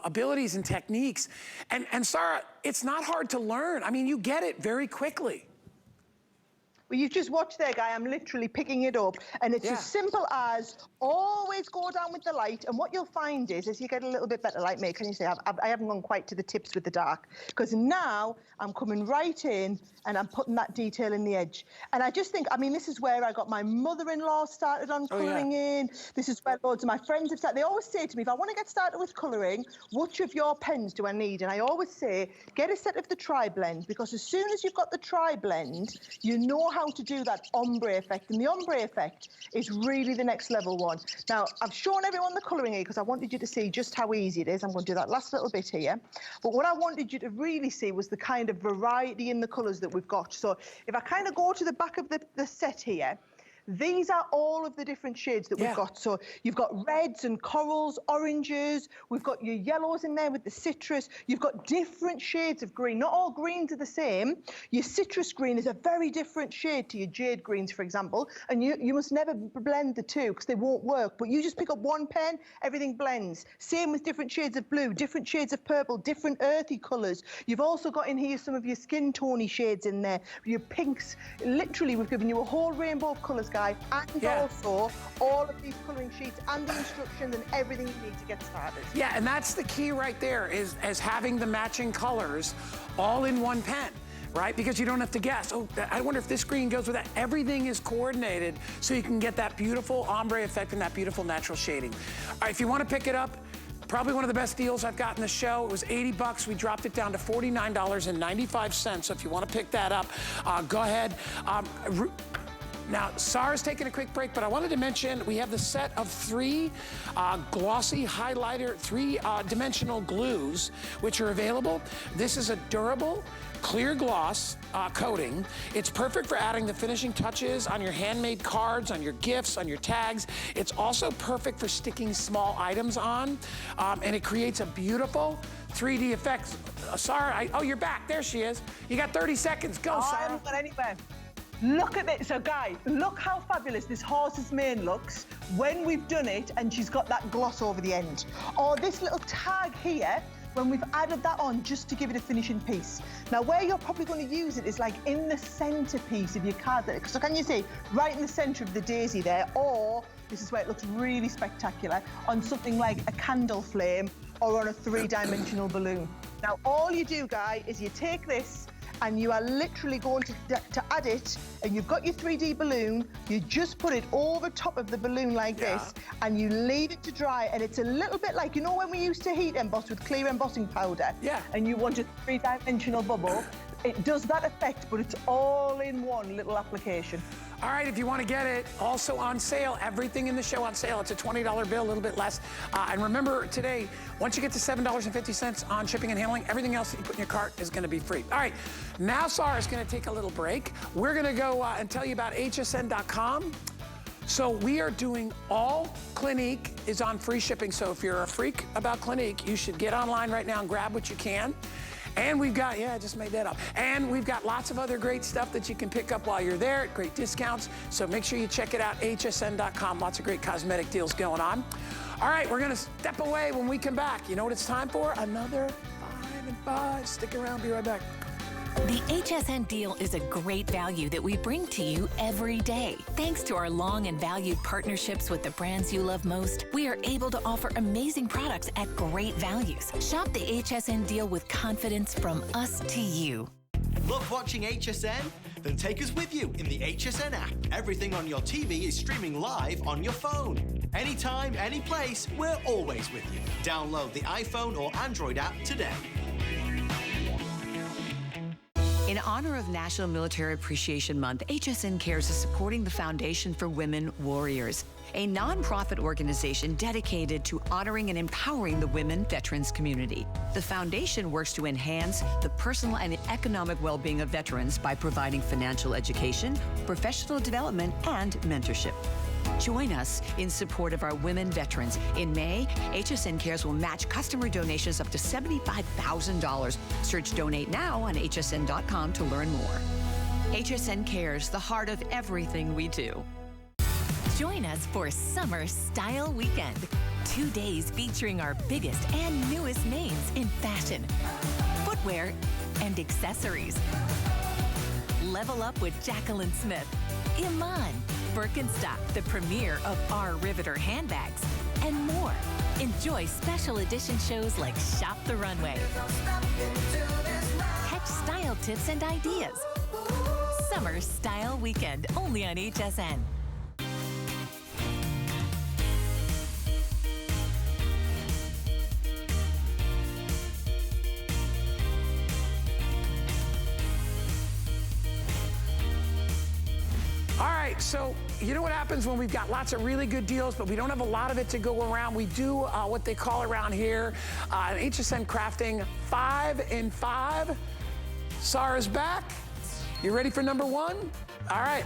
abilities and techniques. And Sarah, it's not hard to learn. I mean, you get it very quickly. Well, you've just watched there, Guy. I'm literally picking it up. And it's as simple as always go down with the light. And what you'll find is, as you get a little bit better light, mate, can you say, I haven't gone quite to the tips with the dark. Because now I'm coming right in and I'm putting that detail in the edge. And I just think, I mean, this is where I got my mother-in-law started on colouring in. This is where loads of my friends have started. They always say to me, if I want to get started with colouring, which of your pens do I need? And I always say, get a set of the tri-blend, because as soon as you've got the tri-blend, you know how to do that ombre effect. And the ombre effect is really the next level one. Now, I've shown everyone the colouring here because I wanted you to see just how easy it is. I'm going to do that last little bit here. But what I wanted you to really see was the kind of variety in the colours that we've got. So if I kind of go to the back of the set here, these are all of the different shades that we've got. So you've got reds and corals, oranges. We've got your yellows in there with the citrus. You've got different shades of green. Not all greens are the same. Your citrus green is a very different shade to your jade greens, for example. And you must never blend the two because they won't work. But you just pick up one pen, everything blends. Same with different shades of blue, different shades of purple, different earthy colours. You've also got in here some of your skin tony shades in there, your pinks. Literally, we've given you a whole rainbow of colours, guys, and also all of these colouring sheets and the instructions and everything you need to get started. Yeah, and that's the key right there, is having the matching colours all in one pen. Right? Because you don't have to guess, oh, I wonder if this green goes with that. Everything is coordinated so you can get that beautiful ombre effect and that beautiful natural shading. All right, if you want to pick it up, probably one of the best deals I've got in the show. It was $80. We dropped it down to $49.95. So if you want to pick that up, go ahead. Now, Sarah's taking a quick break, but I wanted to mention we have the set of 3 glossy highlighter, 3-dimensional glues, which are available. This is a durable, clear gloss coating. It's perfect for adding the finishing touches on your handmade cards, on your gifts, on your tags. It's also perfect for sticking small items on, and it creates a beautiful 3D effect. Sarah, oh, you're back. There she is. You got 30 seconds. Go, Sarah. I haven't got anywhere. Look at this. So, guys, look how fabulous this horse's mane looks when we've done it and she's got that gloss over the end. Or this little tag here, when we've added that on just to give it a finishing piece. Now, where you're probably going to use it is like in the centerpiece of your card. So can you see, right in the center of the daisy there, or this is where it looks really spectacular, on something like a candle flame or on a 3-dimensional balloon. Now, all you do, guys, is you take this and you are literally going to add it, and you've got your 3D balloon, you just put it over top of the balloon like this, and you leave it to dry, and it's a little bit like, you know when we used to heat emboss with clear embossing powder? Yeah. And you want a 3-dimensional bubble, it does that effect, but it's all in one little application. All right, if you want to get it, also on sale, everything in the show on sale. It's a $20 bill, a little bit less. And remember today, once you get to $7.50 on shipping and handling, everything else that you put in your cart is going to be free. All right, now Sarah's going to take a little break. We're going to go and tell you about hsn.com. So we are doing all Clinique is on free shipping. So if you're a freak about Clinique, you should get online right now and grab what you can. And we've got, I just made that up. And we've got lots of other great stuff that you can pick up while you're there at great discounts. So make sure you check it out, hsn.com. Lots of great cosmetic deals going on. All right, we're gonna step away. When we come back, you know what it's time for? Another 5 and 5. Stick around, be right back. The HSN deal is a great value that we bring to you every day. Thanks to our long and valued partnerships with the brands you love most, we are able to offer amazing products at great values. Shop the HSN deal with confidence from us to you. Love watching HSN? Then take us with you in the HSN app. Everything on your TV is streaming live on your phone. Anytime, any place, we're always with you. Download the iPhone or Android app today. In honor of National Military Appreciation Month, HSN Cares is supporting the Foundation for Women Warriors, a nonprofit organization dedicated to honoring and empowering the women veterans community. The foundation works to enhance the personal and economic well-being of veterans by providing financial education, professional development, and mentorship. Join us in support of our women veterans. In May, HSN Cares will match customer donations up to $75,000. Search Donate Now on hsn.com to learn more. HSN Cares, the heart of everything we do. Join us for Summer Style Weekend. 2 days featuring our biggest and newest names in fashion, footwear, and accessories. Level up with Jacqueline Smith, Iman, Birkenstock, the premier of our Riveter handbags, and more. Enjoy special edition shows like Shop the Runway. Catch style tips and ideas. Summer Style Weekend, only on HSN. All right, so you know what happens when we've got lots of really good deals, but we don't have a lot of it to go around? We do what they call around here an HSN Crafting 5 in 5. Sarah's back. You ready for number 1? All right,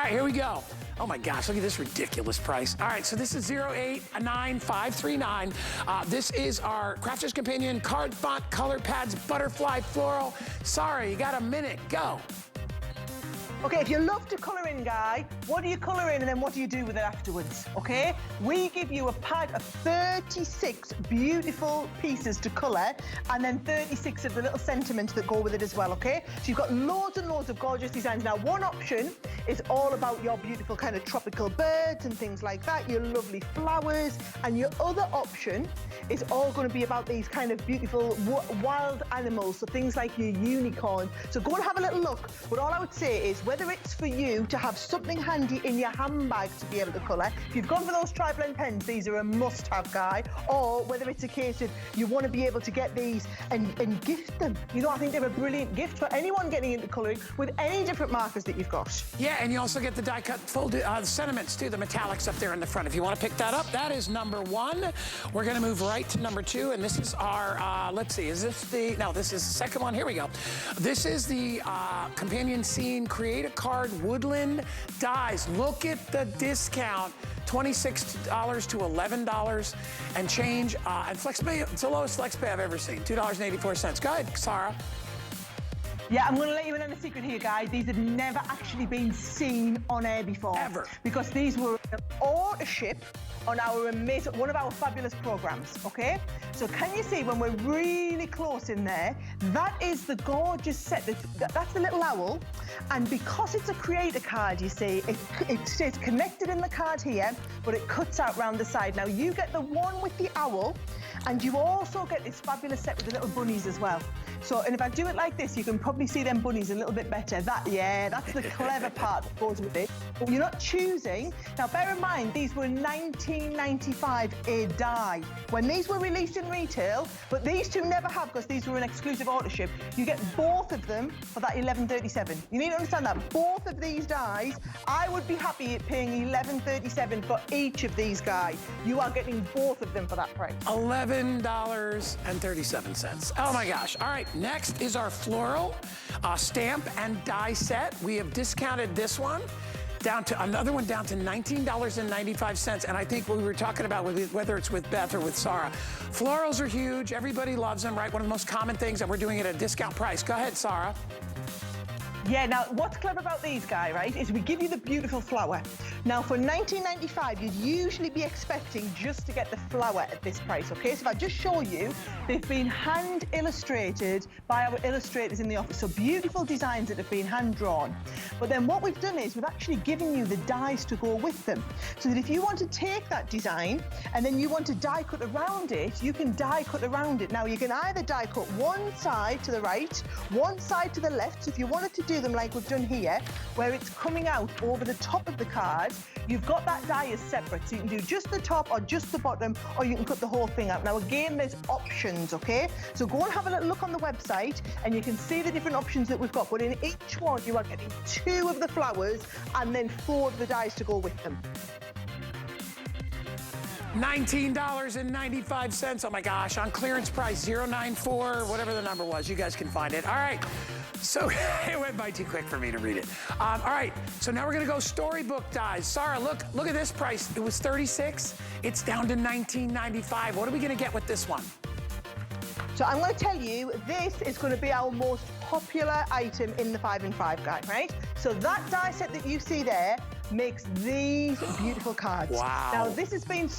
here we go. Oh my gosh, look at this ridiculous price. All right, so this is 089539. This is our Crafter's Companion card font, color pads, butterfly, floral. Sarah, you got a minute, go. Okay, if you love to colour in, Guy, what do you colour in and then what do you do with it afterwards, okay? We give you a pad of 36 beautiful pieces to colour and then 36 of the little sentiments that go with it as well, okay? So you've got loads and loads of gorgeous designs. Now, one option is all about your beautiful kind of tropical birds and things like that, your lovely flowers, and your other option is all going to be about these kind of beautiful wild animals, so things like your unicorn. So go and have a little look, but all I would say is whether it's for you to have something handy in your handbag to be able to colour. If you've gone for those tri-blend pens, these are a must-have, guy. Or whether it's a case of you want to be able to get these and gift them. You know, I think they're a brilliant gift for anyone getting into colouring with any different markers that you've got. Yeah, and you also get the die-cut folded sentiments too, the metallics up there in the front. If you want to pick that up, that is number 1. We're going to move right to number 2, and this is our, let's see, is this the, no, this is the second one. Here we go. This is the Companion Scene Create a Card Woodland Dies. Look at the discount. $26 to $11 and change. And FlexPay, it's the lowest FlexPay I've ever seen, $2.84. Go ahead, Sarah. Yeah, I'm going to let you in on a secret here, guys. These have never actually been seen on air before. Ever. Because these were all a ship on our amazing, one of our fabulous programs, okay? So can you see when we're really close in there, that is the gorgeous set, that's the little owl. And because it's a creator card, you see, it stays connected in the card here, but it cuts out round the side. Now you get the one with the owl, and you also get this fabulous set with the little bunnies as well. So, and if I do it like this, you can probably see them bunnies a little bit better. Yeah, that's the clever part that goes with it. But you're not choosing. Now, bear in mind, these were $19.95 a die when these were released in retail, but these two never have because these were an exclusive auto ship. You get both of them for that $11.37. You need to understand that. Both of these dies, I would be happy at paying $11.37 for each of these guys. You are getting both of them for that price. $11.37. Oh my gosh. All right, next is our floral stamp and die set. We have discounted this one down to another one down to $19.95. And I think we were talking about whether it's with Beth or with Sarah. Florals are huge. Everybody loves them, right? One of the most common things, and we're doing it at a discount price. Go ahead, Sarah. Yeah, now what's clever about these guys, right, is we give you the beautiful flower. Now for $19.95, you'd usually be expecting just to get the flower at this price, okay? So if I just show you, they've been hand illustrated by our illustrators in the office. So beautiful designs that have been hand drawn. But then what we've done is we've actually given you the dies to go with them. So that if you want to take that design and then you want to die cut around it, you can die cut around it. Now you can either die cut one side to the right, one side to the left. So if you wanted to do them like we've done here, where it's coming out over the top of the card, you've got that die as separate. So you can do just the top or just the bottom, or you can cut the whole thing out. Now again, there's options, okay? So go and have a little look on the website and you can see the different options that we've got. But in each one, you are getting 2 of the flowers and then 4 of the dies to go with them. $19.95. Oh my gosh, on clearance price, 094, whatever the number was. You guys can find it. All right. So it went by too quick for me to read it. All right, so now we're gonna go storybook dies. Sarah, look at this price. It was $36. It's down to $19.95. What are we gonna get with this one? So I'm going to tell you, this is going to be our most popular item in the 5 and 5 guide, right? So that die set that you see there makes these beautiful cards. Wow. Now this has been,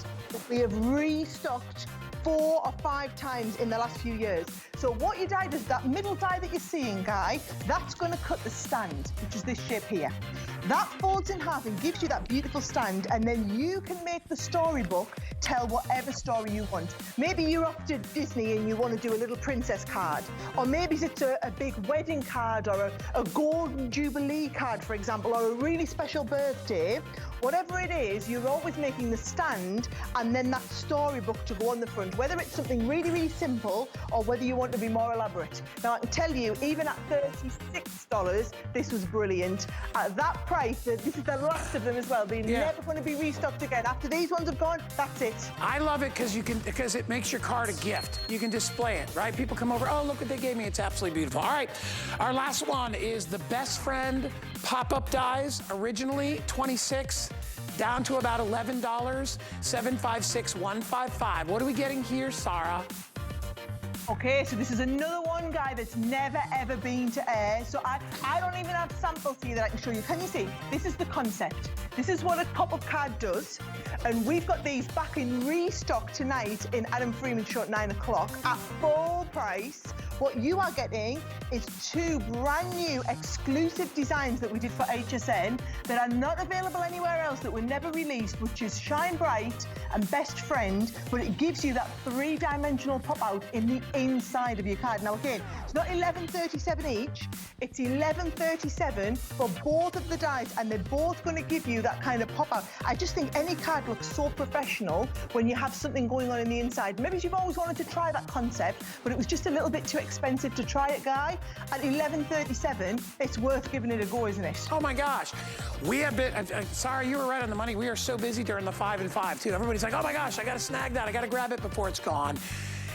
we have restocked 4 or 5 times in the last few years. So what your die does, that middle die that you're seeing, Guy, that's going to cut the stand, which is this shape here. That folds in half and gives you that beautiful stand, and then you can make the storybook tell whatever story you want. Maybe you're off to Disney and you want to do a little princess card, or maybe it's a big wedding card or a golden jubilee card, for example, or a really special birthday. Whatever it is, you're always making the stand and then that storybook to go on the front, whether it's something really, really simple or whether you want to be more elaborate. Now, I can tell you, even at $36, this was brilliant. At that price, this is the last of them as well. They're never going to be restocked again. After these ones have gone, that's it. I love it because it makes your card a gift. You can display it, right? People come over, oh, look what they gave me. It's absolutely beautiful. All right, our last one is the Best Friend pop-up dies. Originally, $26. Down to about $11, $756-155. What are we getting here, Sarah? Okay, so this is another one, Guy, that's never, ever been to air. So I don't even have samples here that I can show you. Can you see? This is the concept. This is what a pop-up card does. And we've got these back in restock tonight in Adam Freeman's show at 9 o'clock at full price What you are getting is 2 brand new exclusive designs that we did for HSN that are not available anywhere else, that were never released, which is Shine Bright and Best Friend, but it gives you that 3-dimensional pop-out in the inside of your card. Now again, it's not $11.37 each, it's $11.37 for both of the dies, and they're both going to give you that kind of pop-out. I just think any card looks so professional when you have something going on in the inside. Maybe you've always wanted to try that concept, but it was just a little bit too expensive to try it, Guy. At $11.37, it's worth giving it a go, isn't it? Oh my gosh. We have been, sorry, you were right on the money. We are so busy during the 5 and 5 too. Everybody's like, oh my gosh, I gotta snag that. I gotta grab it before it's gone.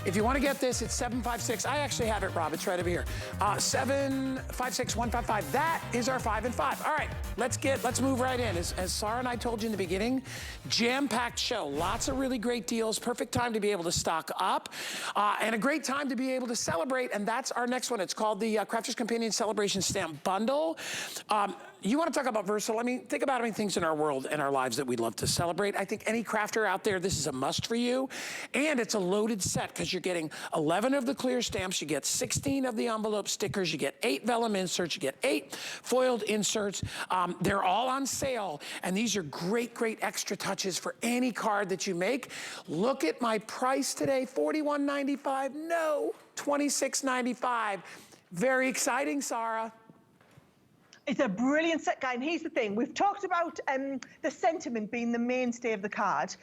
If you want to get this, it's 756. I actually have it, Rob. It's right over here. 756-155. That is our 5 and 5. All right, let's move right in. As Sarah and I told you in the beginning, jam-packed show. Lots of really great deals. Perfect time to be able to stock up, and a great time to be able to celebrate. And that's our next one. It's called the Crafters Companion Celebration Stamp Bundle. You want to talk about versatile? I mean, think about how many things in our world and our lives that we'd love to celebrate. I think any crafter out there, this is a must for you. And it's a loaded set because you're getting 11 of the clear stamps, you get 16 of the envelope stickers, you get 8 vellum inserts, you get 8 foiled inserts. They're all on sale, and these are great, great extra touches for any card that you make. Look at my price today, $41.95. No, $26.95. Very exciting, Sarah. It's a brilliant set, Guy, and here's the thing. We've talked about the sentiment being the mainstay of the card.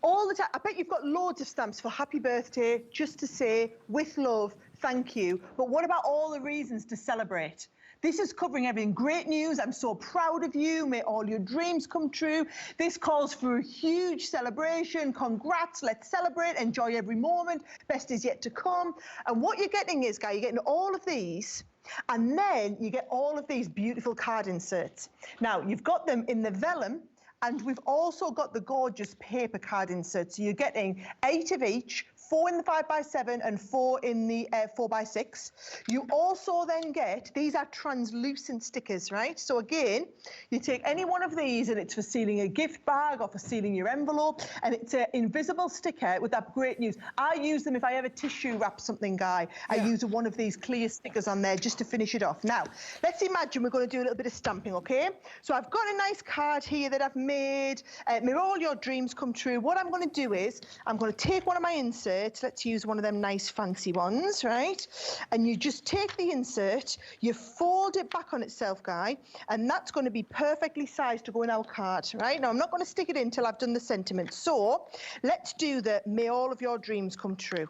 All the time, I bet you've got loads of stamps for happy birthday, just to say, with love, thank you. But what about all the reasons to celebrate? This is covering everything. Great news, I'm so proud of you. May all your dreams come true. This calls for a huge celebration. Congrats, let's celebrate, enjoy every moment. Best is yet to come. And what you're getting is, Guy, you're getting all of these, and then you get all of these beautiful card inserts. Now, you've got them in the vellum, and we've also got the gorgeous paper card inserts. So you're getting 8 of each, 4 in the 5x7 and 4 in the 4x6. You also then get, these are translucent stickers, right? So again, you take any one of these and it's for sealing a gift bag or for sealing your envelope, and it's an invisible sticker with that great news. I use them if I ever tissue wrap something, Guy. I use one of these clear stickers on there just to finish it off. Now, let's imagine we're going to do a little bit of stamping, okay? So I've got a nice card here that I've made. May all your dreams come true. What I'm going to do is, I'm going to take one of my inserts. Let's use one of them nice fancy ones, right? And you just take the insert, you fold it back on itself, Guy, and that's going to be perfectly sized to go in our card, right? Now, I'm not going to stick it in till I've done the sentiment. So let's do the may all of your dreams come true.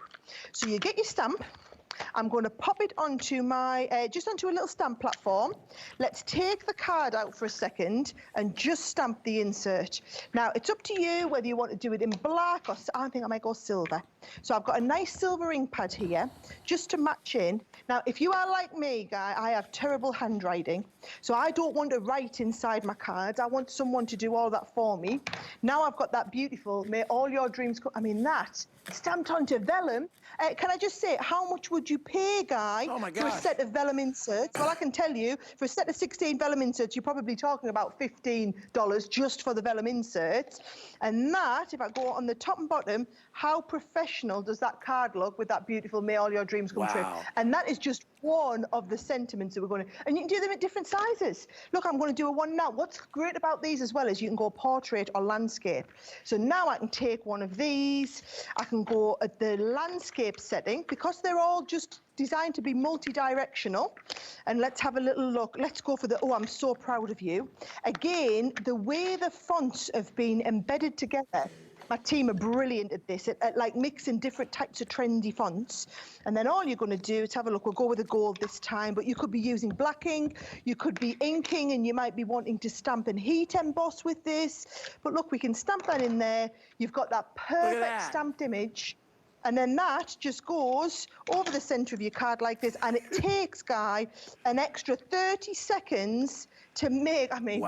So you get your stamp. I'm going to pop it onto my, just onto a little stamp platform. Let's take the card out for a second and just stamp the insert. Now, it's up to you whether you want to do it in black or, I think I might go silver. So I've got a nice silver ink pad here, just to match in. Now, if you are like me, Guy, I have terrible handwriting. So I don't want to write inside my cards. I want someone to do all that for me. Now I've got that beautiful, may all your dreams come. I mean, that stamped onto vellum. Can I just say, how much would you pay, Guy, for a set of vellum inserts? Well, I can tell you, for a set of 16 vellum inserts, you're probably talking about $15 just for the vellum inserts. And that, if I go on the top and bottom, how professional does that card look with that beautiful may all your dreams come true? And that is just one of the sentiments that we're going to, and you can do them at different sizes. Look, I'm going to do a one now. What's great about these as well is you can go portrait or landscape. So now I can take one of these, I can go at the landscape setting, because they're all just designed to be multi-directional. And let's have a little look. Let's go for the, oh, I'm so proud of you. Again, the way the fonts have been embedded together, my team are brilliant at this, at like mixing different types of trendy fonts. And then all you're going to do is have a look. We'll go with the gold this time, but you could be using black ink, you could be inking, and you might be wanting to stamp and heat emboss with this. But look, we can stamp that in there. You've got that perfect stamped image. And then that just goes over the centre of your card like this. And it takes, Guy, an extra 30 seconds to make, I mean,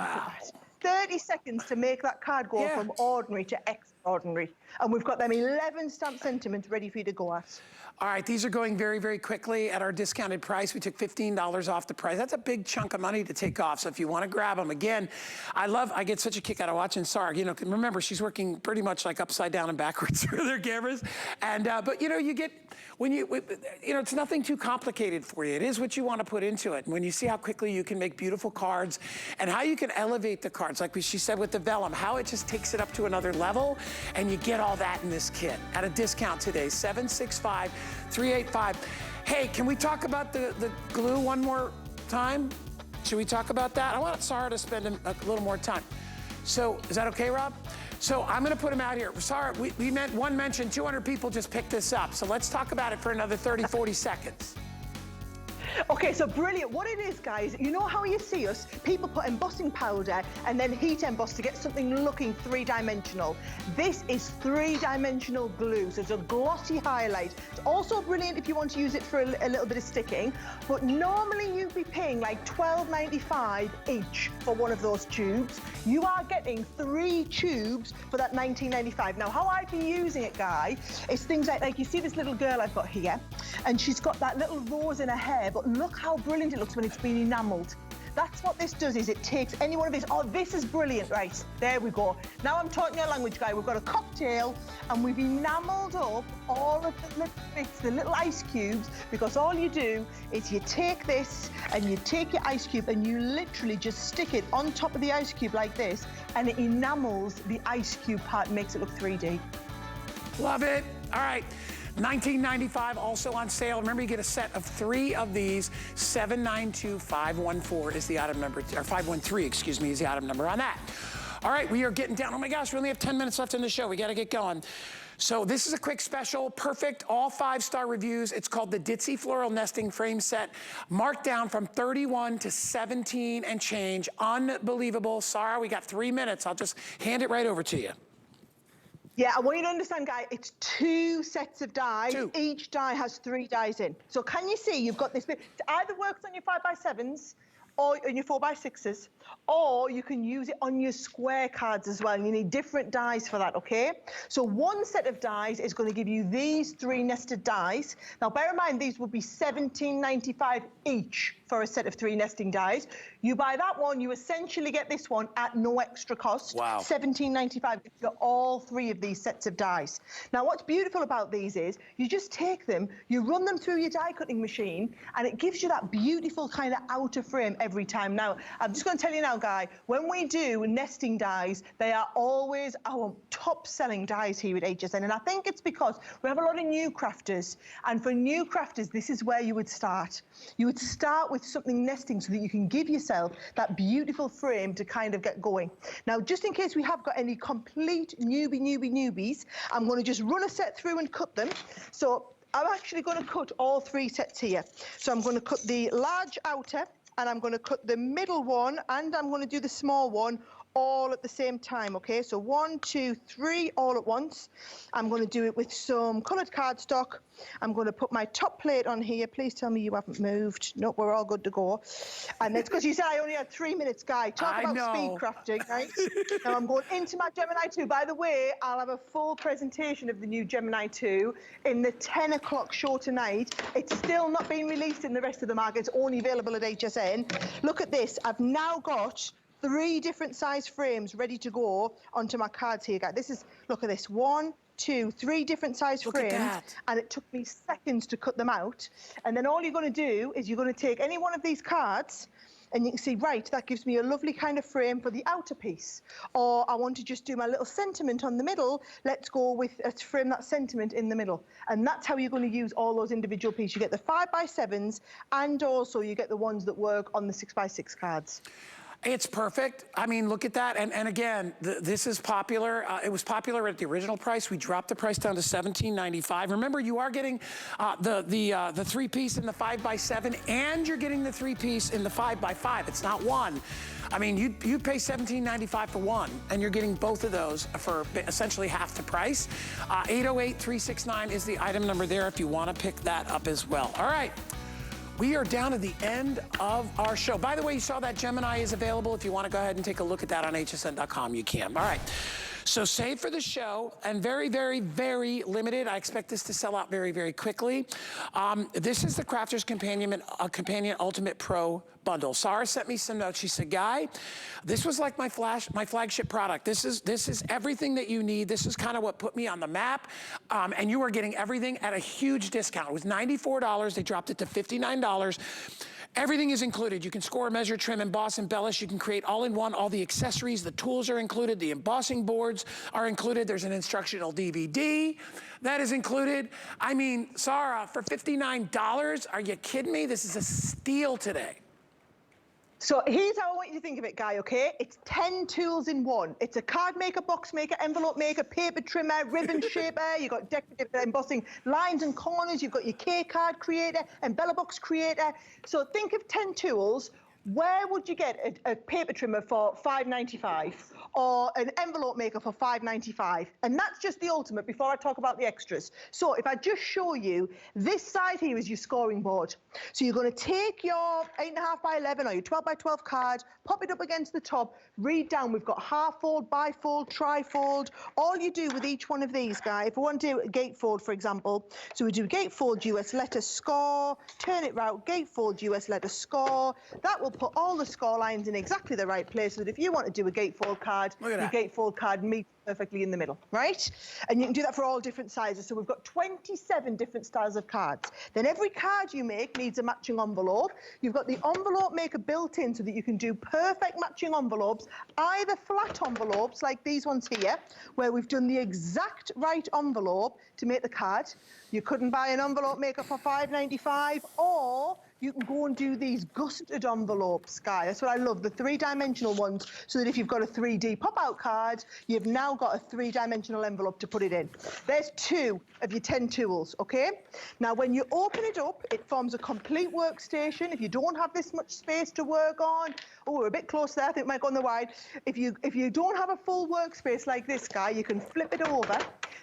30 seconds to make that card go from ordinary to excellent. extraordinary. And we've got them 11 stamp sentiments ready for you to go at. All right, these are going very, very quickly at our discounted price. We took $15 off the price. That's a big chunk of money to take off. So if you want to grab them, again, I get such a kick out of watching Sarah. You know, remember, she's working pretty much like upside down and backwards for their cameras. And, but you know, you get, you know, it's nothing too complicated for you. It is what you want to put into it. And when you see how quickly you can make beautiful cards and how you can elevate the cards, like she said with the vellum, how it just takes it up to another level, and you get all that in this kit at a discount today, 765-385. Hey, can we talk about the glue one more time? Should we talk about that? I want Sarah to spend a little more time. So, is that okay, Rob? So I'm gonna put them out here. Sarah, we meant one mention, 200 people just picked this up. So let's talk about it for another 30, 40 seconds. Okay, so brilliant. What it is, guys, you know how you see us? People put embossing powder and then heat emboss to get something looking three-dimensional. This is three-dimensional glue, so it's a glossy highlight. It's also brilliant if you want to use it for a little bit of sticking, but normally you'd be paying like $12.95 each for one of those tubes. You are getting 3 tubes for that $19.95. Now, how I'd be using it, Guy, is things like you see this little girl I've got here, and she's got that little rose in her hair, but look how brilliant it looks when it's been enameled. That's what this does, is it takes any one of these. Oh, this is brilliant, right? There we go. Now I'm talking your language, Guy. We've got a cocktail and we've enameled up all of the little bits, the little ice cubes, because all you do is you take this and you take your ice cube and you literally just stick it on top of the ice cube like this, and it enamels the ice cube part and makes it look 3D. Love it. All right. $19.95, also on sale. Remember, you get a set of 3 of these. 792514 is the item number, or 513, excuse me, is the item number on that. All right, we are getting down. Oh my gosh, we only have 10 minutes left in the show. We got to get going. So this is a quick special, perfect, all 5-star reviews. It's called the Ditzy Floral Nesting Frame Set, marked down from 31 to 17 and change. Unbelievable. Sarah, we got 3 minutes. I'll just hand it right over to you. Yeah, I want you to understand, Guy, it's 2 sets of dies. 2. Each die has 3 dies in. So can you see you've got this bit? It either works on your 5x7s or on your 4x6s, or you can use it on your square cards as well. And you need different dies for that, okay? So one set of dies is going to give you these 3 nested dies. Now, bear in mind, these would be $17.95 each for a set of 3 nesting dies. You buy that one, you essentially get this one at no extra cost. Wow. $17.95 for all 3 of these sets of dies. Now, what's beautiful about these is you just take them, you run them through your die cutting machine, and it gives you that beautiful kind of outer frame every time. Now, I'm just going to tell you now, Guy, when we do nesting dies, they are always our top-selling dies here at HSN, and I think it's because we have a lot of new crafters, and for new crafters, this is where you would start. You would start with something nesting so that you can give yourself that beautiful frame to kind of get going. Now, just in case we have got any complete newbies, I'm going to just run a set through and cut them. So I'm actually going to cut all 3 sets here. So I'm going to cut the large outer, and I'm going to cut the middle one, and I'm going to do the small one all at the same time, okay? So 1, 2, 3 all at once. I'm going to do it with some coloured cardstock. I'm going to put my top plate on here. Please tell me you haven't moved. Nope, we're all good to go. And that's because you said I only had 3 minutes, Guy. Talk about speed crafting, right? Now I'm going into my Gemini 2. By the way, I'll have a full presentation of the new Gemini 2 in the 10 o'clock show tonight. It's still not been released in the rest of the market. It's only available at HSN. Look at this. I've now got 3 different size frames ready to go onto my cards here, guys. This is, look at this, 1, 2, 3 different size frames, and it took me seconds to cut them out. And then all you're going to do is you're going to take any one of these cards, and you can see, right, that gives me a lovely kind of frame for the outer piece. Or I want to just do my little sentiment on the middle. Let's go with, let's frame that sentiment in the middle. And that's how you're going to use all those individual pieces. You get the 5x7s, and also you get the ones that work on the 6x6 cards. It's perfect. I mean, look at that. And again, this is popular. It was popular at the original price. We dropped the price down to $17.95. Remember, you are getting the 3-piece in the 5x7, and you're getting the 3-piece in the 5x5. It's not one. I mean, you pay $17.95 for one, and you're getting both of those for essentially half the price. 808-369 is the item number there if you want to pick that up as well. All right. We are down to the end of our show. By the way, you saw that Gemini is available. If you want to go ahead and take a look at that on hsn.com, you can. All right. So save for the show, and very, very, very limited. I expect this to sell out very, very quickly. This is the Crafter's Companion Ultimate Pro bundle. Sarah sent me some notes. She said, Guy, this was like my flagship product. This is everything that you need. This is kind of what put me on the map. And you are getting everything at a huge discount. It was $94. They dropped it to $59. Everything is included. You can score, measure, trim, emboss, embellish. You can create all in one. All the accessories, the tools are included. The embossing boards are included. There's an instructional DVD that is included. I mean, Sarah, for $59, are you kidding me? This is a steal today. So here's how I want you to think of it, Guy, okay? It's 10 tools in one. It's a card maker, box maker, envelope maker, paper trimmer, ribbon shaper. You've got decorative embossing lines and corners. You've got your K card creator, embella box creator. So think of 10 tools. Where would you get a paper trimmer for $5.95 or an envelope maker for $5.95? And that's just the ultimate before I talk about the extras. So if I just show you, this side here is your scoring board. So you're going to take your 8.5 by 11 or your 12 by 12 card, pop it up against the top, read down. We've got half fold, bifold, trifold. All you do with each one of these, Guy, if we want to do a gatefold, for example, so we do gatefold US letter score, turn it round, gatefold US letter score. That will put all the score lines in exactly the right place so that if you want to do a gatefold card, your gatefold card meets perfectly in the middle, right? And you can do that for all different sizes. So we've got 27 different styles of cards. Then every card you make needs a matching envelope. You've got the envelope maker built in so that you can do perfect matching envelopes, either flat envelopes like these ones here, where we've done the exact right envelope to make the card. You couldn't buy an envelope maker for $5.95, or you can go and do these gusseted envelopes, Guy. That's what I love, the three-dimensional ones, so that if you've got a 3D pop-out card, you've now got a three-dimensional envelope to put it in. There's 2 of your 10 tools, okay? Now, when you open it up, it forms a complete workstation. If you don't have this much space to work on, oh, we're a bit close there, I think it might go on the wide. If you don't have a full workspace like this, Guy, you can flip it over.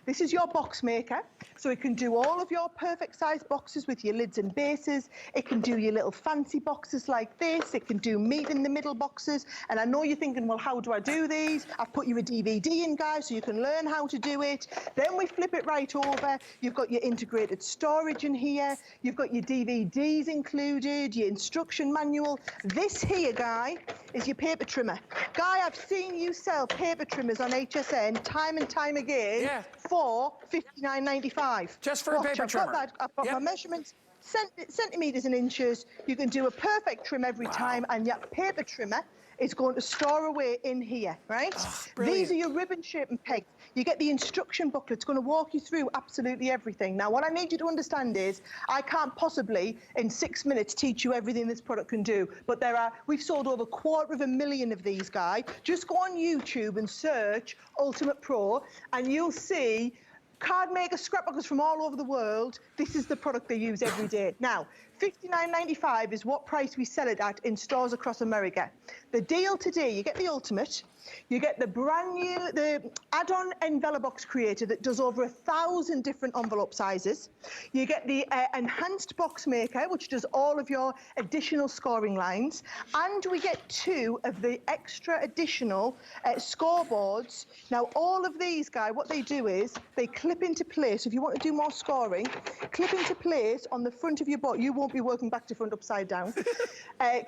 This is your box maker, so it can do all of your perfect size boxes with your lids and bases. It can do your little fancy boxes like this. It can do meat in the middle boxes. And I know you're thinking, well, how do I do these? I've put you a DVD in, guys, so you can learn how to do it. Then we flip it right over. You've got your integrated storage in here. You've got your DVDs included, your instruction manual. This here, Guy, is your paper trimmer. Guy, I've seen you sell paper trimmers on HSN time and time again for $59.95. Just for a paper trimmer. I've got my measurements, centimeters and inches. You can do a perfect trim every time, and your paper trimmer is going to store away in here, right? Oh, these are your ribbon shaping pegs. You get the instruction booklet. It's going to walk you through absolutely everything. Now, what I need you to understand is I can't possibly, in 6 minutes, teach you everything this product can do. But we've sold over 250,000 of these, Guy. Just go on YouTube and search Ultimate Pro, and you'll see card makers, scrapbookers from all over the world. This is the product they use every day. Now, $59.95 is what price we sell it at in stores across America. The deal today, you get the Ultimate, you get the brand new, the add-on envelope box creator that does over 1,000 different envelope sizes. You get the enhanced box maker, which does all of your additional scoring lines. And we get 2 of the extra additional scoreboards. Now, all of these, Guy, what they do is they clip into place. If you want to do more scoring, clip into place on the front of your board. You won't be working back to front upside down.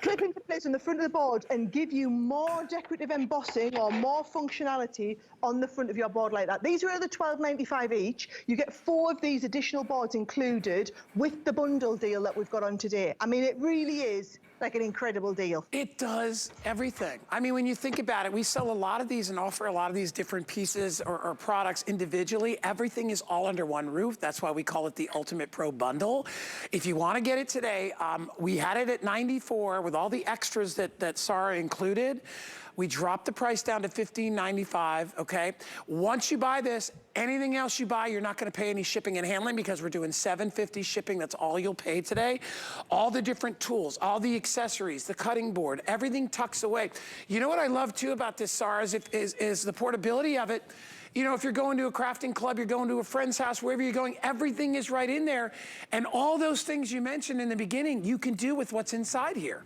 Clip into place on the front of the board and give you more decorative embossing or more functionality on the front of your board like that. These are the $12.95 each. You get 4 of these additional boards included with the bundle deal that we've got on today. I mean, it really is like an incredible deal. It does everything. I mean, when you think about it, we sell a lot of these and offer a lot of these different pieces or products individually. Everything is all under one roof. That's why we call it the Ultimate Pro Bundle. If you want to get it today, we had it at $94 with all the extras that Sarah included. We dropped the price down to $15.95, okay? Once you buy this, anything else you buy, you're not gonna pay any shipping and handling because we're doing $7.50 shipping. That's all you'll pay today. All the different tools, all the accessories, the cutting board, everything tucks away. You know what I love too about this, Sarah, is the portability of it. You know, if you're going to a crafting club, you're going to a friend's house, wherever you're going, everything is right in there. And all those things you mentioned in the beginning, you can do with what's inside here.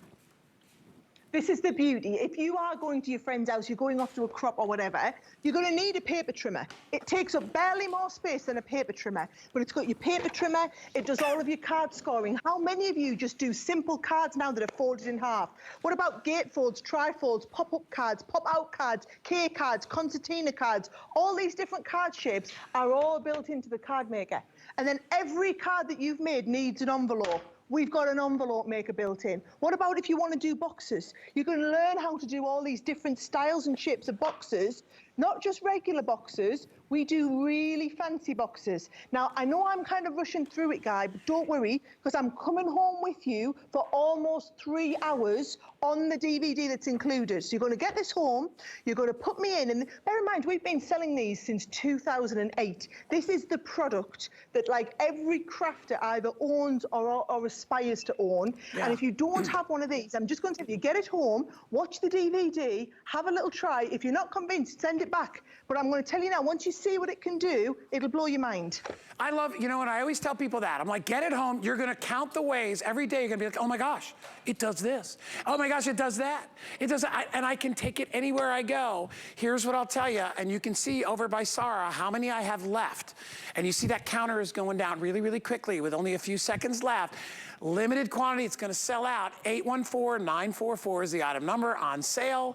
This is the beauty. If you are going to your friend's house, you're going off to a crop or whatever, you're going to need a paper trimmer. It takes up barely more space than a paper trimmer, but it's got your paper trimmer. It does all of your card scoring. How many of you just do simple cards now that are folded in half? What about gatefolds, trifolds, pop-up cards, pop-out cards, K cards, concertina cards? All these different card shapes are all built into the card maker. And then every card that you've made needs an envelope. We've got an envelope maker built in. What about if you want to do boxes? You can learn how to do all these different styles and shapes of boxes, not just regular boxes. We do really fancy boxes. Now, I know I'm kind of rushing through it, Guy, but don't worry, because I'm coming home with you for almost 3 hours on the DVD that's included. So you're going to get this home, you're going to put me in, and bear in mind, we've been selling these since 2008. This is the product that, like, every crafter either owns or aspires to own. Yeah. And if you don't have one of these, I'm just going to tell you, get it home, watch the DVD, have a little try. If you're not convinced, send it back. But I'm going to tell you now, once you see what it can do, it'll blow your mind. I love, you know, and I always tell people that. I'm like, get it home. You're going to count the ways every day. You're going to be like, oh my gosh, it does this. Oh my gosh, it does that. It does, and I can take it anywhere I go. Here's what I'll tell you, and you can see over by Sarah how many I have left. And you see that counter is going down really, really quickly with only a few seconds left. Limited quantity, it's going to sell out. 814-944 is the item number, on sale.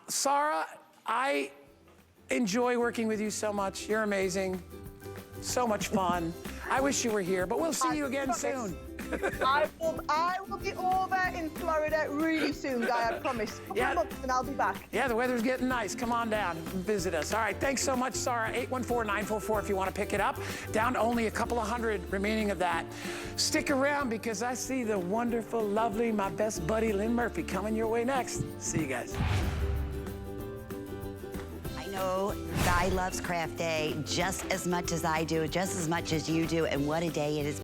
Sarah, I enjoy working with you so much. You're amazing. So much fun. I wish you were here, but we'll see you again soon. I will be over in Florida really soon, Guy, I promise. Couple of months and I'll be back. Yeah, the weather's getting nice. Come on down and visit us. All right, thanks so much, Sarah. 814-944 if you want to pick it up. Down to only a couple of hundred remaining of that. Stick around because I see the wonderful, lovely, my best buddy, Lynn Murphy, coming your way next. See you guys. I know Guy loves Craft Day just as much as I do, just as much as you do, and what a day it is.